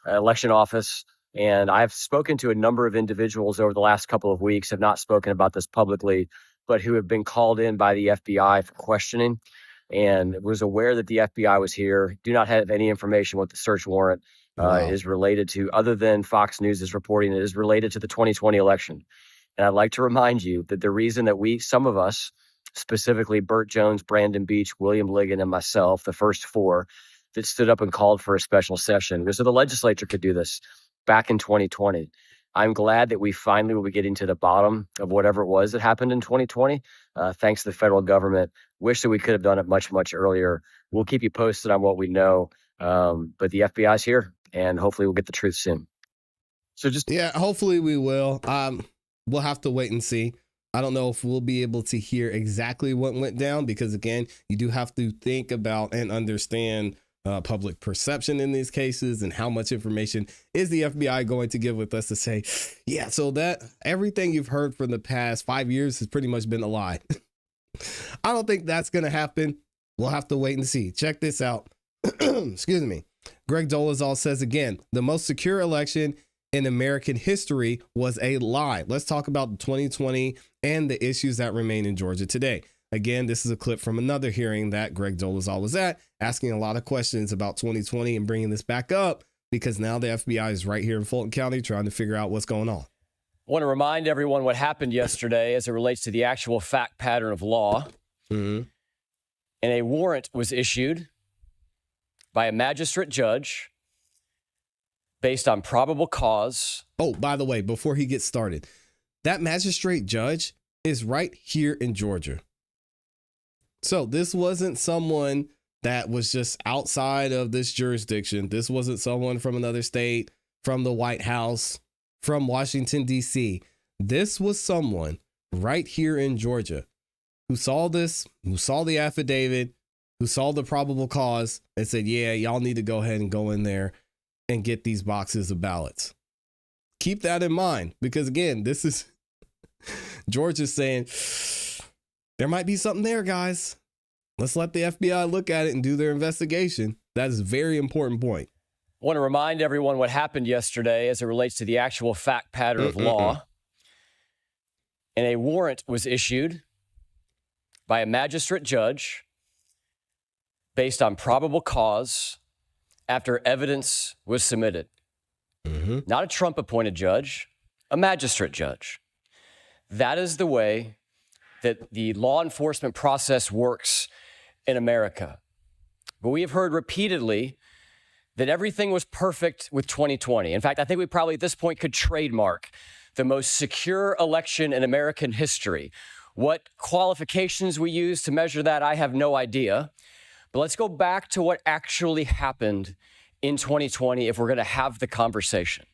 Speaker 11: election office. And I've spoken to a number of individuals over the last couple of weeks, have not spoken about this publicly, but who have been called in by the FBI for questioning, and was aware that the FBI was here. Do not have any information what the search warrant is related to, other than Fox News is reporting it is related to the 2020 election. And I'd like to remind you that the reason that some of us, specifically Burt Jones, Brandon Beach, William Ligon, and myself, the first 4 that stood up and called for a special session, because so the legislature could do this back in 2020. I'm glad that we finally will be getting to the bottom of whatever it was that happened in 2020. Thanks to the federal government. Wish that we could have done it much, much earlier. We'll keep you posted on what we know. But the FBI's here, and hopefully we'll get the truth soon. So
Speaker 1: yeah, hopefully we will. We'll have to wait and see. I don't know if we'll be able to hear exactly what went down, because again, you do have to think about and understand public perception in these cases, and how much information is the FBI going to give with us to say, yeah, so that everything you've heard for the past 5 years has pretty much been a lie. I don't think that's going to happen. We'll have to wait and see. Check this out. Excuse me. Greg Dolezal says again, the most secure election in American history was a lie. Let's talk about 2020 and the issues that remain in Georgia today. Again, this is a clip from another hearing that Greg Dolezal was at, asking a lot of questions about 2020 and bringing this back up because now the FBI is right here in Fulton County trying to figure out what's going on.
Speaker 11: I want to remind everyone what happened yesterday as it relates to the actual fact pattern of law. Mm-hmm. And a warrant was issued by a magistrate judge based on probable cause.
Speaker 1: Oh, by the way, before he gets started, that magistrate judge is right here in Georgia. So this wasn't someone that was just outside of this jurisdiction. This wasn't someone from another state, from the White House, from Washington, D.C. This was someone right here in Georgia who saw this, who saw the affidavit, who saw the probable cause and said, yeah, y'all need to go ahead and go in there and get these boxes of ballots. Keep that in mind, because again, this is Georgia's saying there might be something there, guys. Let's let the FBI look at it and do their investigation. That is a very important point.
Speaker 11: I want to remind everyone what happened yesterday as it relates to the actual fact pattern of law. And a warrant was issued by a magistrate judge based on probable cause after evidence was submitted. Not a Trump-appointed judge, a magistrate judge. That is the way that the law enforcement process works in America. But we have heard repeatedly that everything was perfect with 2020. In fact, I think we probably at this point could trademark the most secure election in American history. What qualifications we use to measure that, I have no idea. But let's go back to what actually happened in 2020 if we're going to have the conversation.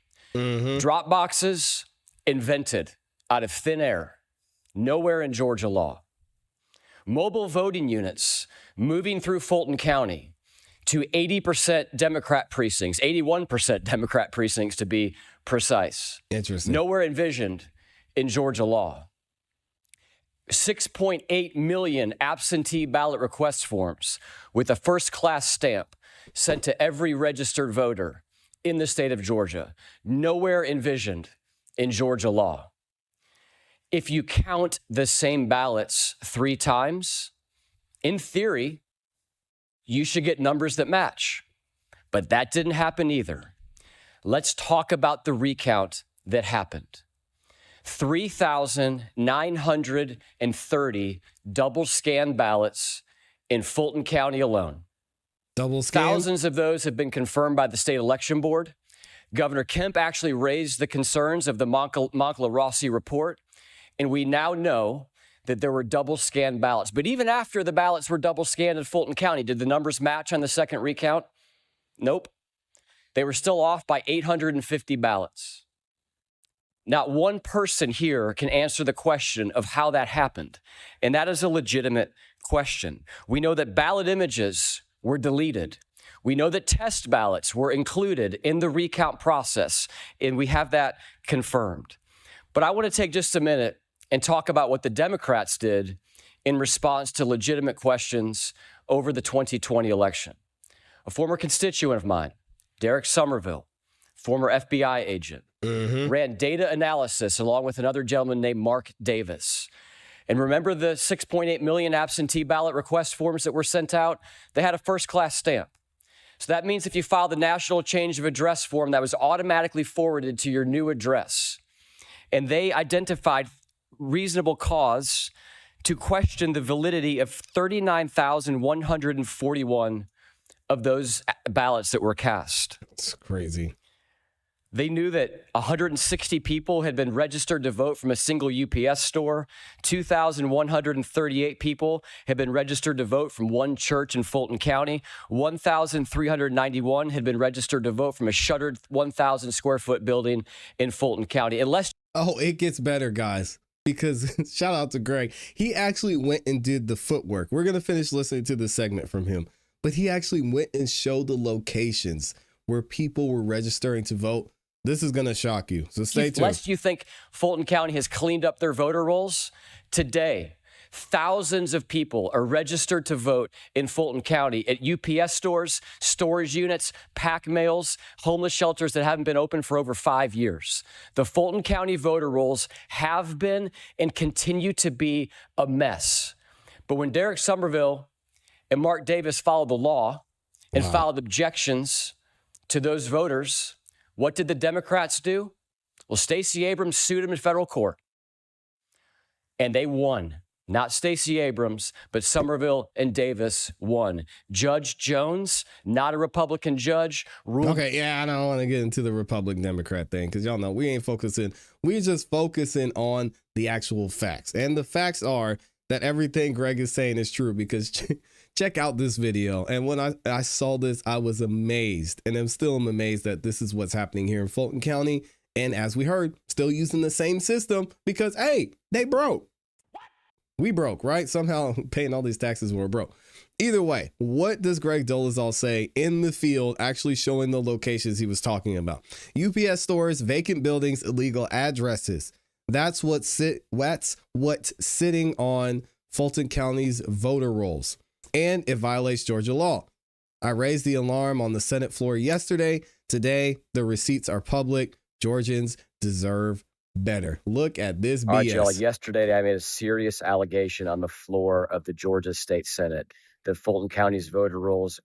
Speaker 11: Drop boxes invented out of thin air, nowhere in Georgia law. Mobile voting units moving through Fulton County to 80% Democrat precincts, 81% Democrat precincts to be precise.
Speaker 1: Interesting.
Speaker 11: Nowhere envisioned in Georgia law. 6.8 million absentee ballot request forms with a first-class stamp sent to every registered voter in the state of Georgia, nowhere envisioned in Georgia law. If you count the same ballots 3 times, in theory, you should get numbers that match. But that didn't happen either. Let's talk about the recount that happened. 3,930 double-scanned ballots in Fulton County alone.
Speaker 1: Double scan?
Speaker 11: Thousands of those have been confirmed by the state election board. Governor Kemp actually raised the concerns of the Moncla-Rossi report, and we now know that there were double-scanned ballots. But even after the ballots were double-scanned in Fulton County, did the numbers match on the second recount? Nope. They were still off by 850 ballots. Not one person here can answer the question of how that happened, and that is a legitimate question. We know that ballot images were deleted. We know that test ballots were included in the recount process, and we have that confirmed. But I want to take just a minute and talk about what the Democrats did in response to legitimate questions over the 2020 election. A former constituent of mine, Derek Somerville, former FBI agent, ran data analysis along with another gentleman named Mark Davis. And remember the 6.8 million absentee ballot request forms that were sent out? They had a first-class stamp. So that means if you filed the national change of address form, that was automatically forwarded to your new address. And they identified reasonable cause to question the validity of 39,141 of those ballots that were cast.
Speaker 1: It's crazy.
Speaker 11: They knew that 160 people had been registered to vote from a single UPS store. 2,138 people had been registered to vote from one church in Fulton County. 1,391 had been registered to vote from a shuttered 1,000 square foot building in Fulton County.
Speaker 1: Oh, it gets better, guys, because shout out to Greg. He actually went and did the footwork. We're going to finish listening to the segment from him, but he actually went and showed the locations where people were registering to vote. This is going to shock you, so stay tuned.
Speaker 11: Lest you think Fulton County has cleaned up their voter rolls, today, thousands of people are registered to vote in Fulton County at UPS stores, storage units, pack mails, homeless shelters that haven't been open for over 5 years. The Fulton County voter rolls have been and continue to be a mess. But when Derek Somerville and Mark Davis followed the law and filed objections to those voters, what did the Democrats do? Well, Stacey Abrams sued them in federal court, and they won. Not Stacey Abrams, but Somerville and Davis won. Judge Jones, not a Republican judge, ruled.
Speaker 1: Okay, yeah, I don't want to get into the Republican-Democrat thing because y'all know we ain't focusing. We're just focusing on the actual facts. And the facts are that everything Greg is saying is true because check out this video. And when I saw this, I was amazed. And I'm still amazed that this is what's happening here in Fulton County. And as we heard, still using the same system because, hey, they broke. We broke, right? Somehow paying all these taxes were broke. Either way, what does Greg Dolezal say in the field, actually showing the locations he was talking about? UPS stores, vacant buildings, illegal addresses. That's what's sitting on Fulton County's voter rolls. And it violates Georgia law. I raised the alarm on the Senate floor yesterday. Today, the receipts are public. Georgians deserve better. Look at this BS.
Speaker 11: All right, y'all. Yesterday, I made a serious allegation on the floor of the Georgia State Senate that Fulton County's voter rolls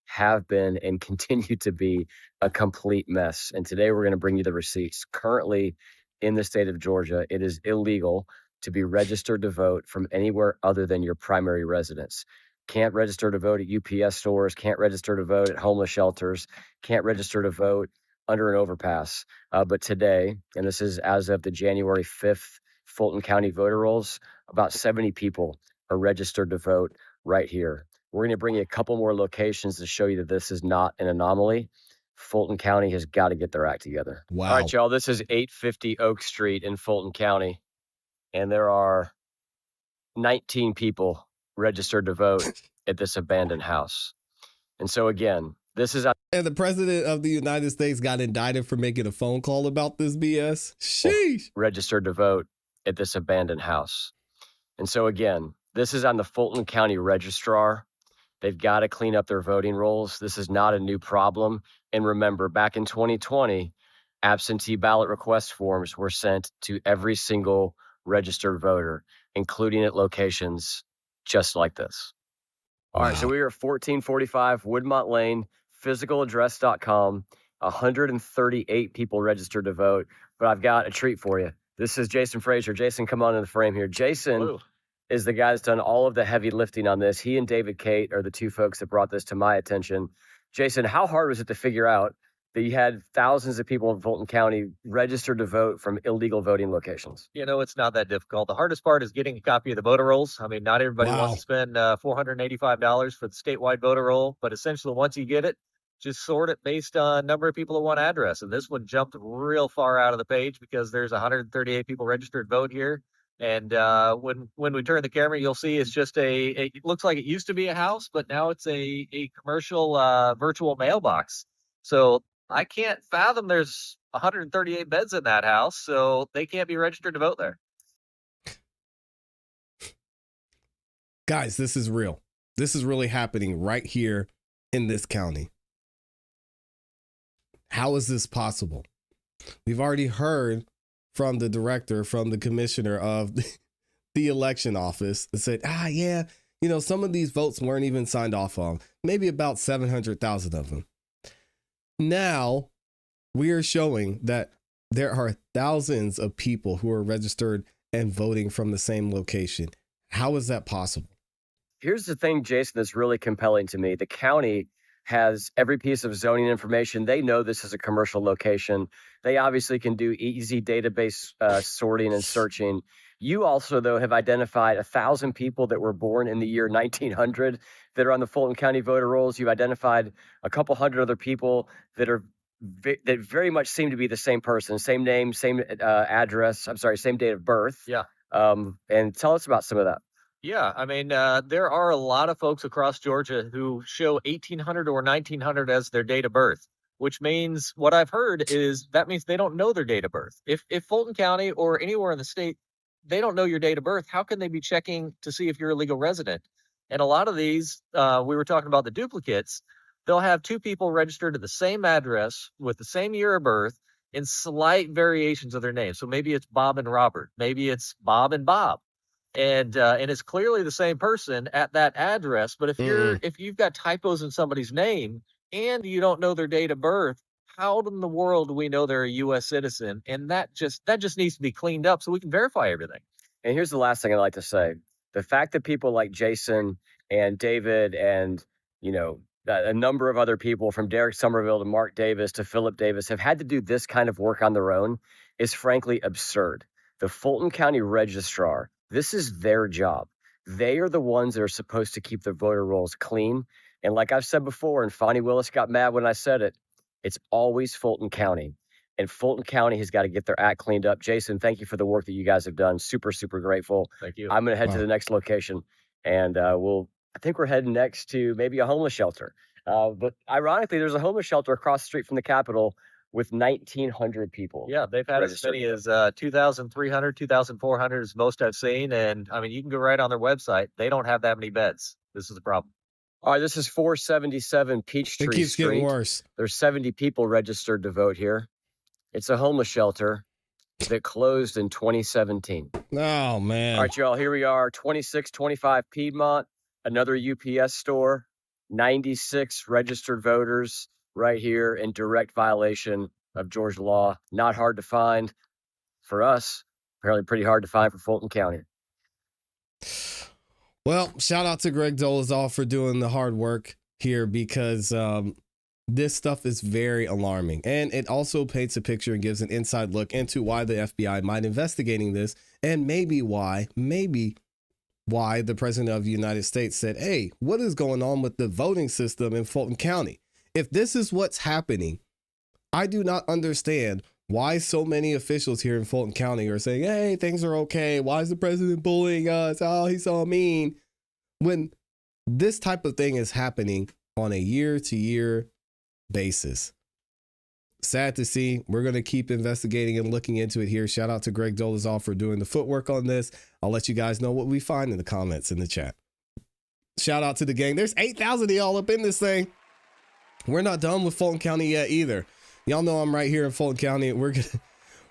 Speaker 11: have been, and continue to be a complete mess. And today, we're going to bring you the receipts. Currently, in the state of Georgia, it is illegal to be registered to vote from anywhere other than your primary residence. Can't register to vote at UPS stores, can't register to vote at homeless shelters, can't register to vote under an overpass. But today, and this is as of the January 5th Fulton County voter rolls, about 70 people are registered to vote right here. We're going to bring you a couple more locations to show you that this is not an anomaly. Fulton County has got to get their act together.
Speaker 1: Wow.
Speaker 11: All right, y'all, this is 850 Oak Street in Fulton County, and there are 19 people registered to vote at this abandoned house. And so again, this is...
Speaker 1: And the president of the United States got indicted for making a phone call about this BS. Sheesh.
Speaker 11: Registered to vote at this abandoned house. And so again, this is on the Fulton County Registrar. They've got to clean up their voting rolls. This is not a new problem. And remember, back in 2020, absentee ballot request forms were sent to every single registered voter, including at locations just like this. All right, so we are at 1445 Woodmont Lane, physicaladdress.com, 138 people registered to vote. But I've got a treat for you. This is Jason Frazier. Jason, come on in the frame here. Jason
Speaker 13: Hello.
Speaker 11: is the guy that's done all of the heavy lifting on this. He and David Kate are the two folks that brought this to my attention. Jason, how hard was it to figure out that you had thousands of people in Fulton County registered to vote from illegal voting locations?
Speaker 13: You know, it's not that difficult. The hardest part is getting a copy of the voter rolls. I mean, not everybody wants to spend $485 for the statewide voter roll, but essentially once you get it, just sort it based on number of people at one address. And this one jumped real far out of the page because there's 138 people registered to vote here. And when we turn the camera, you'll see it's just it looks like it used to be a house, but now it's a commercial virtual mailbox. So I can't fathom there's 138 beds in that house, so they can't be registered to vote there.
Speaker 1: Guys, this is real. This is really happening right here in this county. How is this possible? We've already heard from the director, from the commissioner of the election office that said, yeah, you know, some of these votes weren't even signed off on, maybe about 700,000 of them. Now we are showing that there are thousands of people who are registered and voting from the same location. How is that possible?
Speaker 11: Here's the thing, Jason, that's really compelling to me. The county has every piece of zoning information. They know this is a commercial location. They obviously can do easy database sorting and searching. You also, though, have identified 1,000 people that were born in the year 1900 that are on the Fulton County voter rolls. You've identified a couple hundred other people that very much seem to be the same person, same name, same address. I'm sorry, same date of birth.
Speaker 13: Yeah.
Speaker 11: And tell us about some of that.
Speaker 13: Yeah, I mean, there are a lot of folks across Georgia who show 1800 or 1900 as their date of birth, which means what I've heard is that means they don't know their date of birth. If Fulton County or anywhere in the state, they don't know your date of birth, how can they be checking to see if you're a legal resident? And a lot of these, we were talking about the duplicates, they'll have two people registered to the same address with the same year of birth in slight variations of their names. So maybe it's Bob and Robert, maybe it's Bob and Bob. And it's clearly the same person at that address. But if you've got typos in somebody's name and you don't know their date of birth, how in the world do we know they're a U.S. citizen? And that just needs to be cleaned up so we can verify everything.
Speaker 11: And here's the last thing I'd like to say. The fact that people like Jason and David and, you know, a number of other people from Derek Somerville to Mark Davis to Philip Davis have had to do this kind of work on their own is frankly absurd. The Fulton County Registrar, this is their job. They are the ones that are supposed to keep the voter rolls clean. And like I've said before, and Fonnie Willis got mad when I said it, it's always Fulton County. And Fulton County has got to get their act cleaned up. Jason, thank you for the work that you guys have done. Super, super grateful.
Speaker 13: Thank you.
Speaker 11: I'm going to head to the next location. And I think we're heading next to maybe a homeless shelter. But ironically, there's a homeless shelter across the street from the Capitol with 1,900 people.
Speaker 13: Yeah, they've had as many as 2,300, 2,400 is most I've seen. And I mean, you can go right on their website. They don't have that many beds. This is a problem.
Speaker 11: All right, this is 477 Peachtree Street.
Speaker 1: It keeps getting worse.
Speaker 11: There's 70 people registered to vote here. It's a homeless shelter that closed in 2017.
Speaker 1: Oh, man.
Speaker 11: All right, y'all, here we are, 2625 Piedmont, another UPS store, 96 registered voters right here in direct violation of Georgia law. Not hard to find for us, apparently pretty hard to find for Fulton County.
Speaker 1: Well, shout out to Greg Dolezal for doing the hard work here because this stuff is very alarming. And it also paints a picture and gives an inside look into why the FBI might investigating this and maybe why the president of the United States said, hey, what is going on with the voting system in Fulton County? If this is what's happening, I do not understand why so many officials here in Fulton County are saying, hey, things are okay. Why is the president bullying us? Oh, he's so mean. When this type of thing is happening on a year-to-year basis. Sad to see. We're going to keep investigating and looking into it here. Shout out to Greg Dolezal for doing the footwork on this. I'll let you guys know what we find in the comments in the chat. Shout out to the gang. There's 8,000 of y'all up in this thing. We're not done with Fulton County yet either. Y'all know I'm right here in Fulton County. We're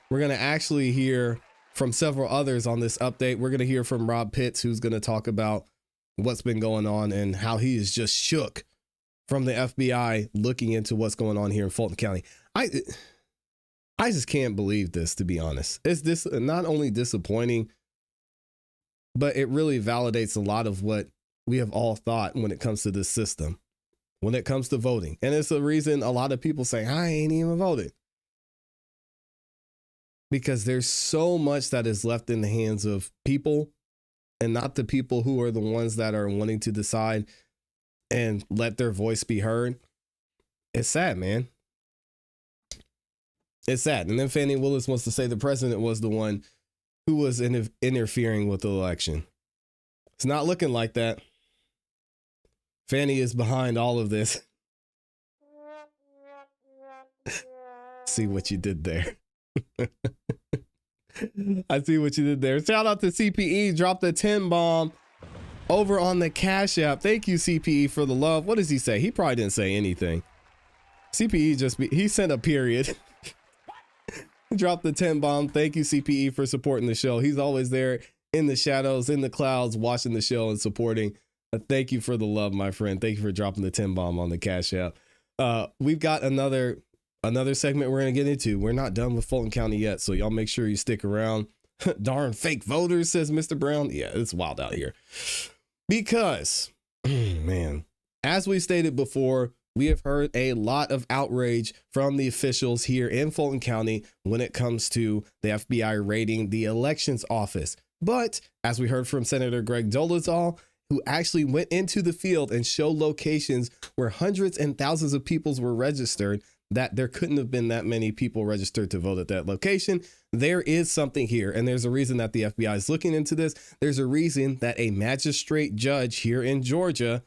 Speaker 1: gonna actually hear from several others on this update. We're gonna hear from Rob Pitts, who's gonna talk about what's been going on and how he is just shook from the FBI looking into what's going on here in Fulton County. I just can't believe this, to be honest. It's this not only disappointing, but it really validates a lot of what we have all thought when it comes to this system, when it comes to voting. And it's the reason a lot of people say, I ain't even voted. Because there's so much that is left in the hands of people and not the people who are the ones that are wanting to decide and let their voice be heard. It's sad, man. It's sad. And then Fannie Willis wants to say the president was the one who was interfering with the election. It's not looking like that. Fannie is behind all of this. See what you did there. I see what you did there. Shout out to CPE. Dropped a 10 bomb over on the Cash App. Thank you, CPE, for the love. What does he say? He probably didn't say anything. CPE he sent a period. Dropped the 10 bomb. Thank you, CPE, for supporting the show. He's always there in the shadows, in the clouds, watching the show and supporting. Thank you for the love, my friend. Thank you for dropping the 10 bomb on the Cash App. We've got another segment we're going to get into. We're not done with Fulton County yet, so y'all make sure you stick around. Darn fake voters, says Mr. Brown. Yeah, it's wild out here. Because, man, as we stated before, we have heard a lot of outrage from the officials here in Fulton County when it comes to the FBI raiding the elections office. But as we heard from Senator Greg Dolezal, who actually went into the field and showed locations where hundreds and thousands of people were registered, that there couldn't have been that many people registered to vote at that location. There is something here, and there's a reason that the FBI is looking into this. There's a reason that a magistrate judge here in Georgia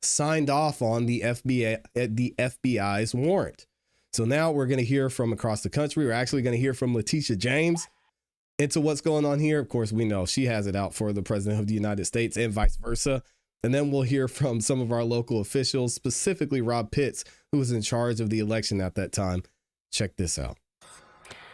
Speaker 1: signed off on the FBI's warrant. So now we're going to hear from across the country. We're actually going to hear from Letitia James into what's going on here. Of course, we know she has it out for the president of the United States and vice versa. And then we'll hear from some of our local officials, specifically Rob Pitts, who was in charge of the election at that time. Check this out.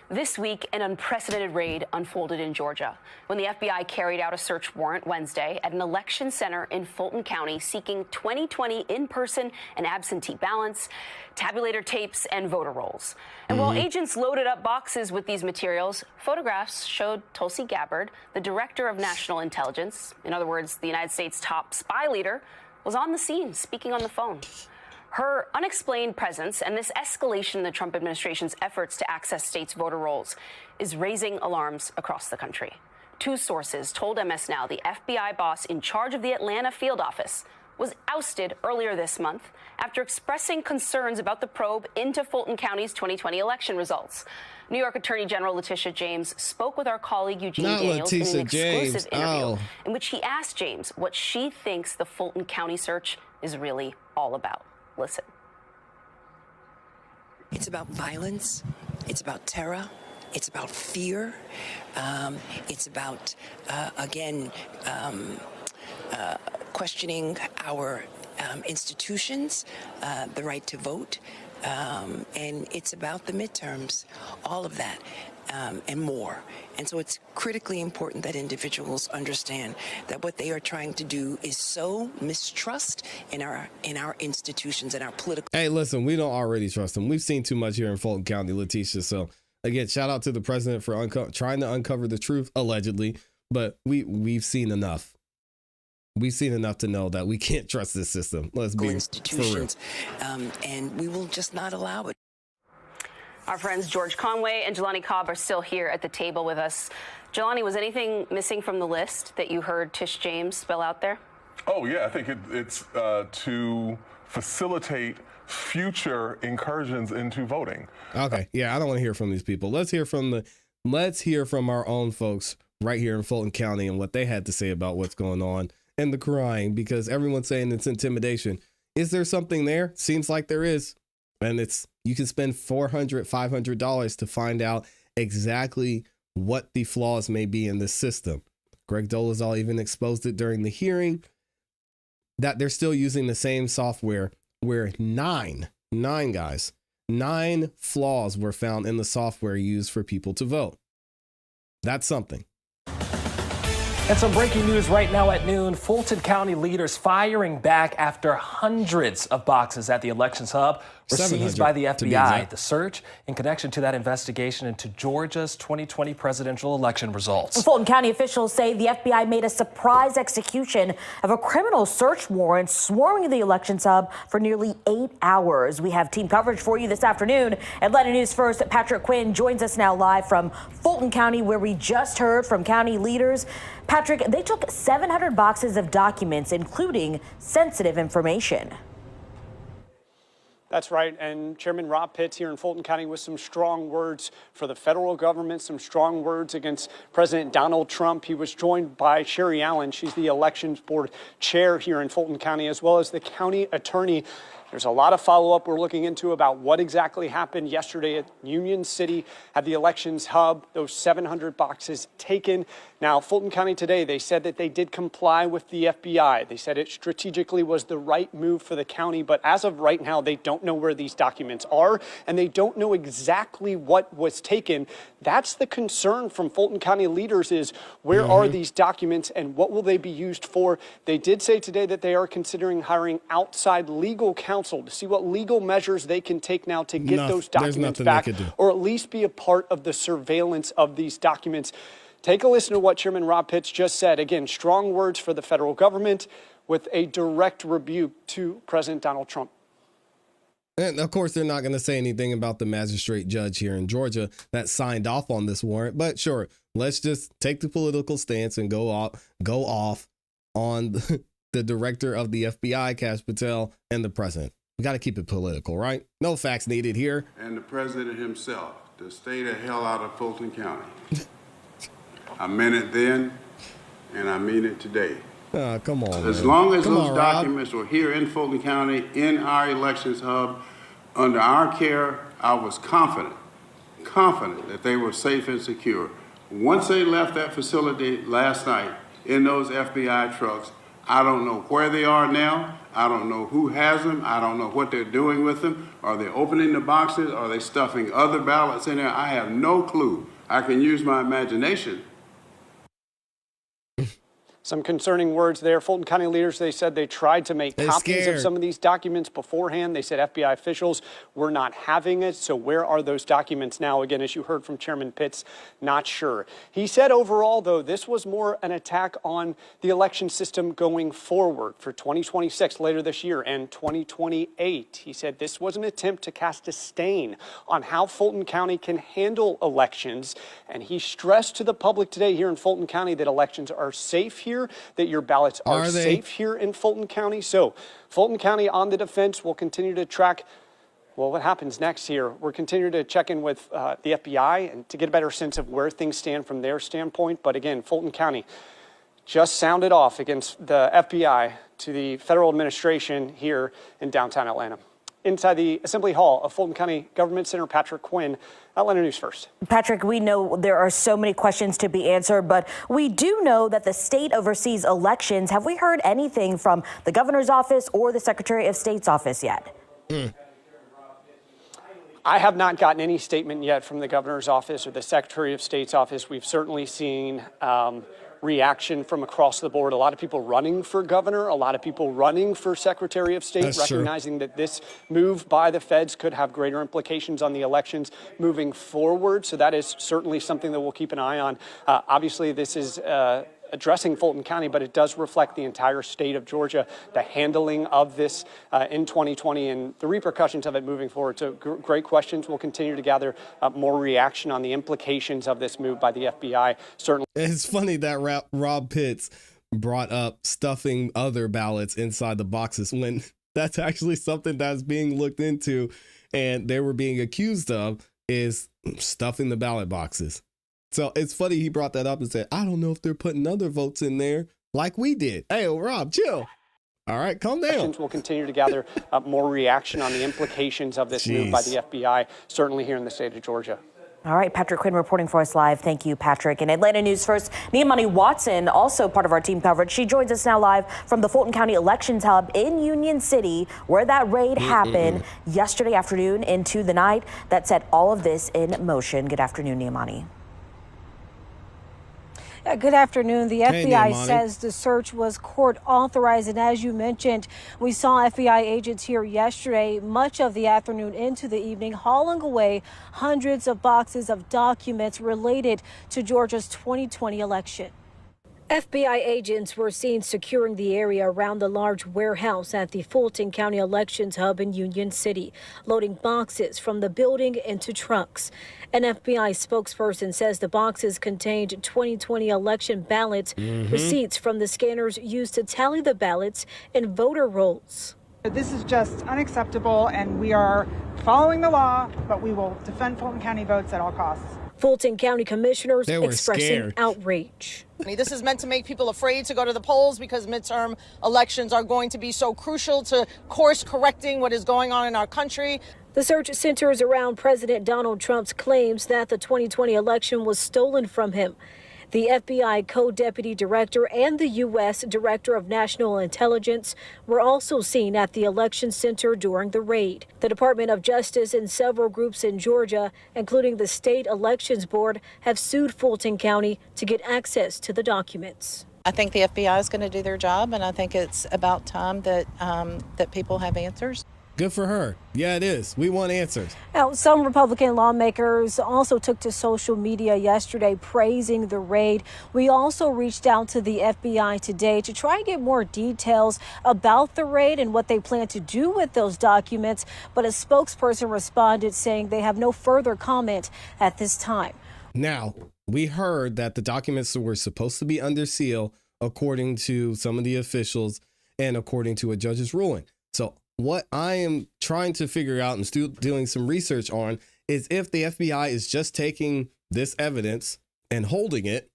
Speaker 14: This week, an unprecedented raid unfolded in Georgia when the FBI carried out a search warrant Wednesday at an election center in Fulton County seeking 2020 in-person and absentee ballots, tabulator tapes, and voter rolls. And while agents loaded up boxes with these materials, photographs showed Tulsi Gabbard, the director of national intelligence, in other words, the United States' top spy leader, was on the scene speaking on the phone. Her unexplained presence and this escalation in the Trump administration's efforts to access states' voter rolls is raising alarms across the country. Two sources told MS Now the FBI boss in charge of the Atlanta field office was ousted earlier this month after expressing concerns about the probe into Fulton County's 2020 election results. New York Attorney General Letitia James spoke with our colleague Eugene Daniels in an exclusive interview in which he asked James what she thinks the Fulton County search is really all about. Listen.
Speaker 15: It's about violence. It's about terror. It's about fear. It's about, questioning our institutions, the right to vote. And it's about the midterms, all of that. And more. And so it's critically important that individuals understand that what they are trying to do is sow mistrust in our institutions and our political.
Speaker 1: Hey, listen, we don't already trust them. We've seen too much here in Fulton County, Letitia. So again, shout out to the president for trying to uncover the truth, allegedly. But we've seen enough. We've seen enough to know that we can't trust this system. Let's be institutions,
Speaker 15: and we will just not allow it.
Speaker 14: Our friends George Conway and Jelani Cobb are still here at the table with us. Jelani, was anything missing from the list that you heard Tish James spell out there?
Speaker 16: Oh, yeah. I think it's to facilitate future incursions into voting.
Speaker 1: Okay. Yeah, I don't want to hear from these people. Let's hear from our own folks right here in Fulton County and what they had to say about what's going on and the crying, because everyone's saying it's intimidation. Is there something there? Seems like there is. And you can spend $400, $500 to find out exactly what the flaws may be in this system. Greg Dolezal even exposed it during the hearing. that they're still using the same software where nine flaws were found in the software used for people to vote. That's something.
Speaker 17: And some breaking news right now at noon. Fulton County leaders firing back after hundreds of boxes at the elections hub were seized by the FBI. The search in connection to that investigation into Georgia's 2020 presidential election results.
Speaker 18: Fulton County officials say the FBI made a surprise execution of a criminal search warrant swarming the elections hub for nearly 8 hours. We have team coverage for you this afternoon. Atlanta News First, Patrick Quinn joins us now live from Fulton County, where we just heard from county leaders. Patrick, they took 700 boxes of documents, including sensitive information.
Speaker 19: That's right. And Chairman Rob Pitts here in Fulton County with some strong words for the federal government, some strong words against President Donald Trump. He was joined by Sherry Allen. She's the Elections Board chair here in Fulton County, as well as the county attorney. There's a lot of follow-up we're looking into about what exactly happened yesterday at Union City at the elections hub, those 700 boxes taken. Now, Fulton County today, they said that they did comply with the FBI. They said it strategically was the right move for the county, but as of right now, they don't know where these documents are, and they don't know exactly what was taken. That's the concern from Fulton County leaders is where are these documents and what will they be used for? They did say today that they are considering hiring outside legal counsel to see what legal measures they can take now to get those documents back, or at least be a part of the surveillance of these documents. Take a listen to what Chairman Rob Pitts just said. Again, strong words for the federal government with a direct rebuke to President Donald Trump.
Speaker 1: And of course, they're not going to say anything about the magistrate judge here in Georgia that signed off on this warrant. But sure, let's just take the political stance and go off on the director of the FBI, Kash Patel, and the president. We got to keep it political, right? No facts needed here.
Speaker 20: And the president himself to stay the hell out of Fulton County. I meant it then, and I mean it today.
Speaker 1: Come on,
Speaker 20: As
Speaker 1: man.
Speaker 20: long as
Speaker 1: Come
Speaker 20: those
Speaker 1: on,
Speaker 20: documents were here in Fulton County, in our elections hub, under our care, I was confident that they were safe and secure. Once they left that facility last night in those FBI trucks, I don't know where they are now. I don't know who has them. I don't know what they're doing with them. Are they opening the boxes? Are they stuffing other ballots in there? I have no clue. I can use my imagination.
Speaker 19: Some concerning words there. Fulton County leaders, they said they tried to make copies of some of these documents beforehand. They said FBI officials were not having it. So where are those documents now? Again, as you heard from Chairman Pitts, not sure. He said overall, though, this was more an attack on the election system going forward for 2026 later this year and 2028. He said this was an attempt to cast a stain on how Fulton County can handle elections. And he stressed to the public today here in Fulton County that elections are safe here, that your ballots are safe here in Fulton County. So Fulton County on the defense will continue to track, well, what happens next here. We're continuing to check in with the FBI and to get a better sense of where things stand from their standpoint. But again, Fulton County just sounded off against the FBI to the federal administration here in downtown Atlanta. Inside the Assembly Hall of Fulton County Government Center, Patrick Quinn, Atlanta News First.
Speaker 18: Patrick, we know there are so many questions to be answered, but we do know that the state oversees elections. Have we heard anything from the governor's office or the Secretary of State's office yet?
Speaker 19: I have not gotten any statement yet from the governor's office or the Secretary of State's office. We've certainly seen reaction from across the board. A lot of people running for governor, a lot of people running for Secretary of State, recognizing that this move by the feds could have greater implications on the elections moving forward. So that is certainly something that we'll keep an eye on. Obviously, this is addressing Fulton County, but it does reflect the entire state of Georgia, the handling of this in 2020 and the repercussions of it moving forward. So great questions. We'll continue to gather more reaction on the implications of this move by the FBI. Certainly.
Speaker 1: It's funny that Rob Pitts brought up stuffing other ballots inside the boxes when that's actually something that's being looked into and they were being accused of is stuffing the ballot boxes. So it's funny he brought that up and said, I don't know if they're putting other votes in there like we did. Hey, Rob, chill. All right, calm down.
Speaker 19: We'll continue to gather more reaction on the implications of this move by the FBI, certainly here in the state of Georgia.
Speaker 18: All right, Patrick Quinn reporting for us live. Thank you, Patrick. And Atlanta News First, Niamani Watson, also part of our team coverage. She joins us now live from the Fulton County Elections Hub in Union City, where that raid happened yesterday afternoon into the night that set all of this in motion. Good afternoon, Niamani.
Speaker 21: Good afternoon. The FBI
Speaker 1: Niamani.
Speaker 21: says the search was court authorized. And as you mentioned, we saw FBI agents here yesterday, much of the afternoon into the evening, hauling away hundreds of boxes of documents related to Georgia's 2020 election. FBI agents were seen securing the area around the large warehouse at the Fulton County Elections Hub in Union City, loading boxes from the building into trucks. An FBI spokesperson says the boxes contained 2020 election ballots, receipts from the scanners used to tally the ballots, and voter rolls.
Speaker 22: This is just unacceptable, and we are following the law, but we will defend Fulton County votes at all costs.
Speaker 21: Fulton County commissioners
Speaker 1: They were
Speaker 21: expressing
Speaker 1: scared.
Speaker 21: outrage.
Speaker 23: This is meant to make people afraid to go to the polls because midterm elections are going to be so crucial to course correcting what is going on in our country.
Speaker 21: The search centers around President Donald Trump's claims that the 2020 election was stolen from him. The FBI co-deputy director and the U.S. Director of National Intelligence were also seen at the election center during the raid. The Department of Justice and several groups in Georgia, including the State Elections Board, have sued Fulton County to get access to the documents.
Speaker 23: I think the FBI is going to do their job, and I think it's about time that that people have answers.
Speaker 1: Good for her. Yeah, it is. We want answers.
Speaker 21: Now, some Republican lawmakers also took to social media yesterday praising the raid. We also reached out to the FBI today to try and get more details about the raid and what they plan to do with those documents. But a spokesperson responded saying they have no further comment at this time.
Speaker 1: Now, we heard that the documents were supposed to be under seal, according to some of the officials and according to a judge's ruling. So what I am trying to figure out and still doing some research on is if the FBI is just taking this evidence and holding it,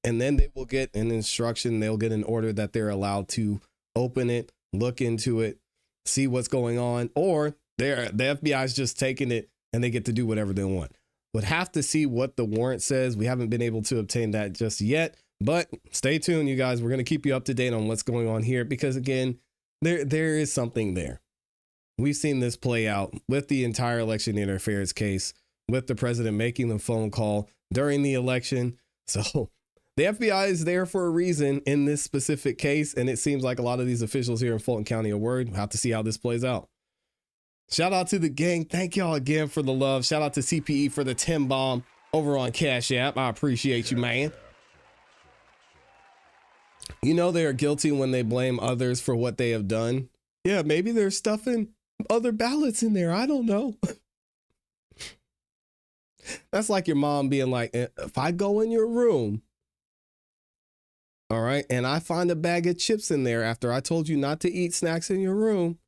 Speaker 1: and then they will get an instruction, they'll get an order that they're allowed to open it, look into it, see what's going on, or the FBI is just taking it and they get to do whatever they want. Would have to see what the warrant says. We haven't been able to obtain that just yet, but stay tuned, you guys. We're going to keep you up to date on what's going on here because, again, there is something there. We've seen this play out with the entire election interference case, with the president making the phone call during the election. So the FBI is there for a reason in this specific case. And it seems like a lot of these officials here in Fulton County are worried. We'll have to see how this plays out. Shout out to the gang. Thank y'all again for the love. Shout out to CPE for the 10 bomb over on Cash App. I appreciate you, man. You know they are guilty when they blame others for what they have done. Yeah, maybe they're stuffing other ballots in there. I don't know. That's like your mom being like, if I go in your room, all right, and I find a bag of chips in there after I told you not to eat snacks in your room,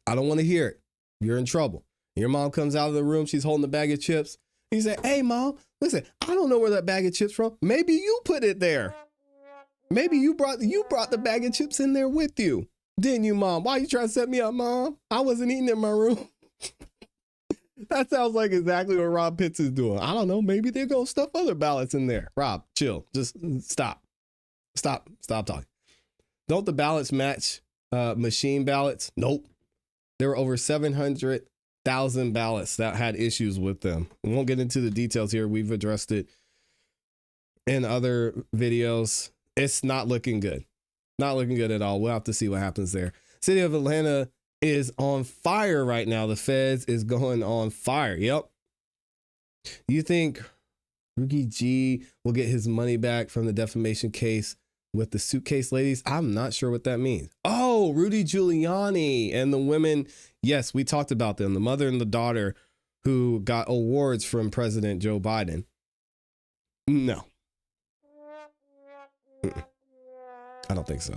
Speaker 1: I don't want to hear it. You're in trouble. Your mom comes out of the room. She's holding the bag of chips. You say, hey, Mom, listen, I don't know where that bag of chips from. Maybe you put it there. Maybe you brought the bag of chips in there with you. Didn't you, Mom? Why you trying to set me up, Mom? I wasn't eating in my room. That sounds like exactly what Rob Pitts is doing. I don't know. Maybe they're going to stuff other ballots in there. Rob, chill. Just stop. Stop talking. Don't the ballots match machine ballots? Nope. There were over 700,000 ballots that had issues with them. We won't get into the details here. We've addressed it in other videos. It's not looking good. Not looking good at all. We'll have to see what happens there. City of Atlanta is on fire right now. The feds is going on fire. Yep. You think Rudy G will get his money back from the defamation case with the suitcase ladies? I'm not sure what that means. Oh, Rudy Giuliani and the women. Yes, we talked about them. The mother and the daughter who got awards from President Joe Biden. No. I don't think so.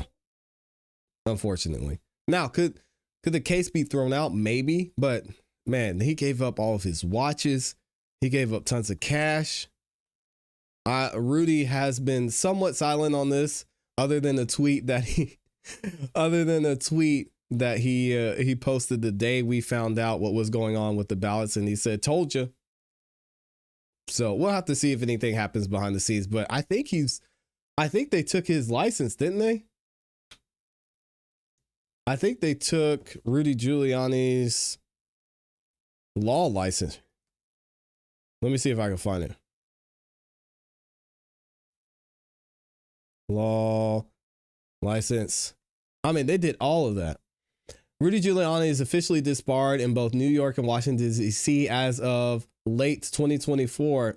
Speaker 1: Unfortunately. Now, could the case be thrown out? Maybe. But, man, he gave up all of his watches. He gave up tons of cash. Rudy has been somewhat silent on this, other than a tweet that he posted the day we found out what was going on with the ballots, and he said, "Told you." So we'll have to see if anything happens behind the scenes. But I think they took his license, didn't they? I think they took Rudy Giuliani's law license. Let me see if I can find it. Law license. I mean, they did all of that. Rudy Giuliani is officially disbarred in both New York and Washington, D.C. as of late 2024,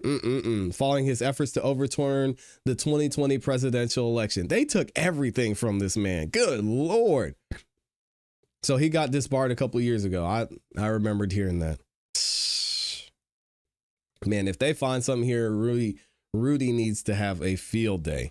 Speaker 1: following his efforts to overturn the 2020 presidential election. They took everything from this man. Good Lord. So he got disbarred a couple years ago. I remembered hearing that. Man, if they find something here, Rudy needs to have a field day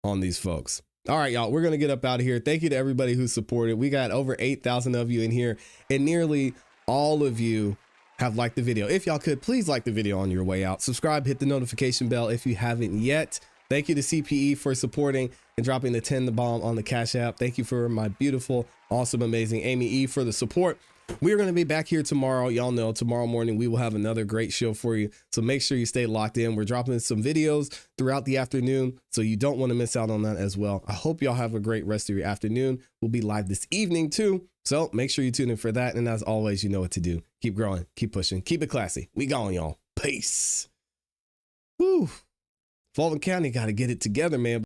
Speaker 1: on these folks. All right, y'all, we're going to get up out of here. Thank you to everybody who supported. We got over 8,000 of you in here, and nearly all of you have liked the video. If y'all could, please like the video on your way out. Subscribe, hit the notification bell if you haven't yet. Thank you to CPE for supporting and dropping the 10 the bomb on the Cash App. Thank you for my beautiful, awesome, amazing Amy E for the support. We're going to be back here tomorrow. Y'all know tomorrow morning we will have another great show for you. So make sure you stay locked in. We're dropping some videos throughout the afternoon, so you don't want to miss out on that as well. I hope y'all have a great rest of your afternoon. We'll be live this evening too. So make sure you tune in for that. And as always, you know what to do. Keep growing, keep pushing, keep it classy. We going, y'all. Peace. Woo. Fulton County got to get it together, man.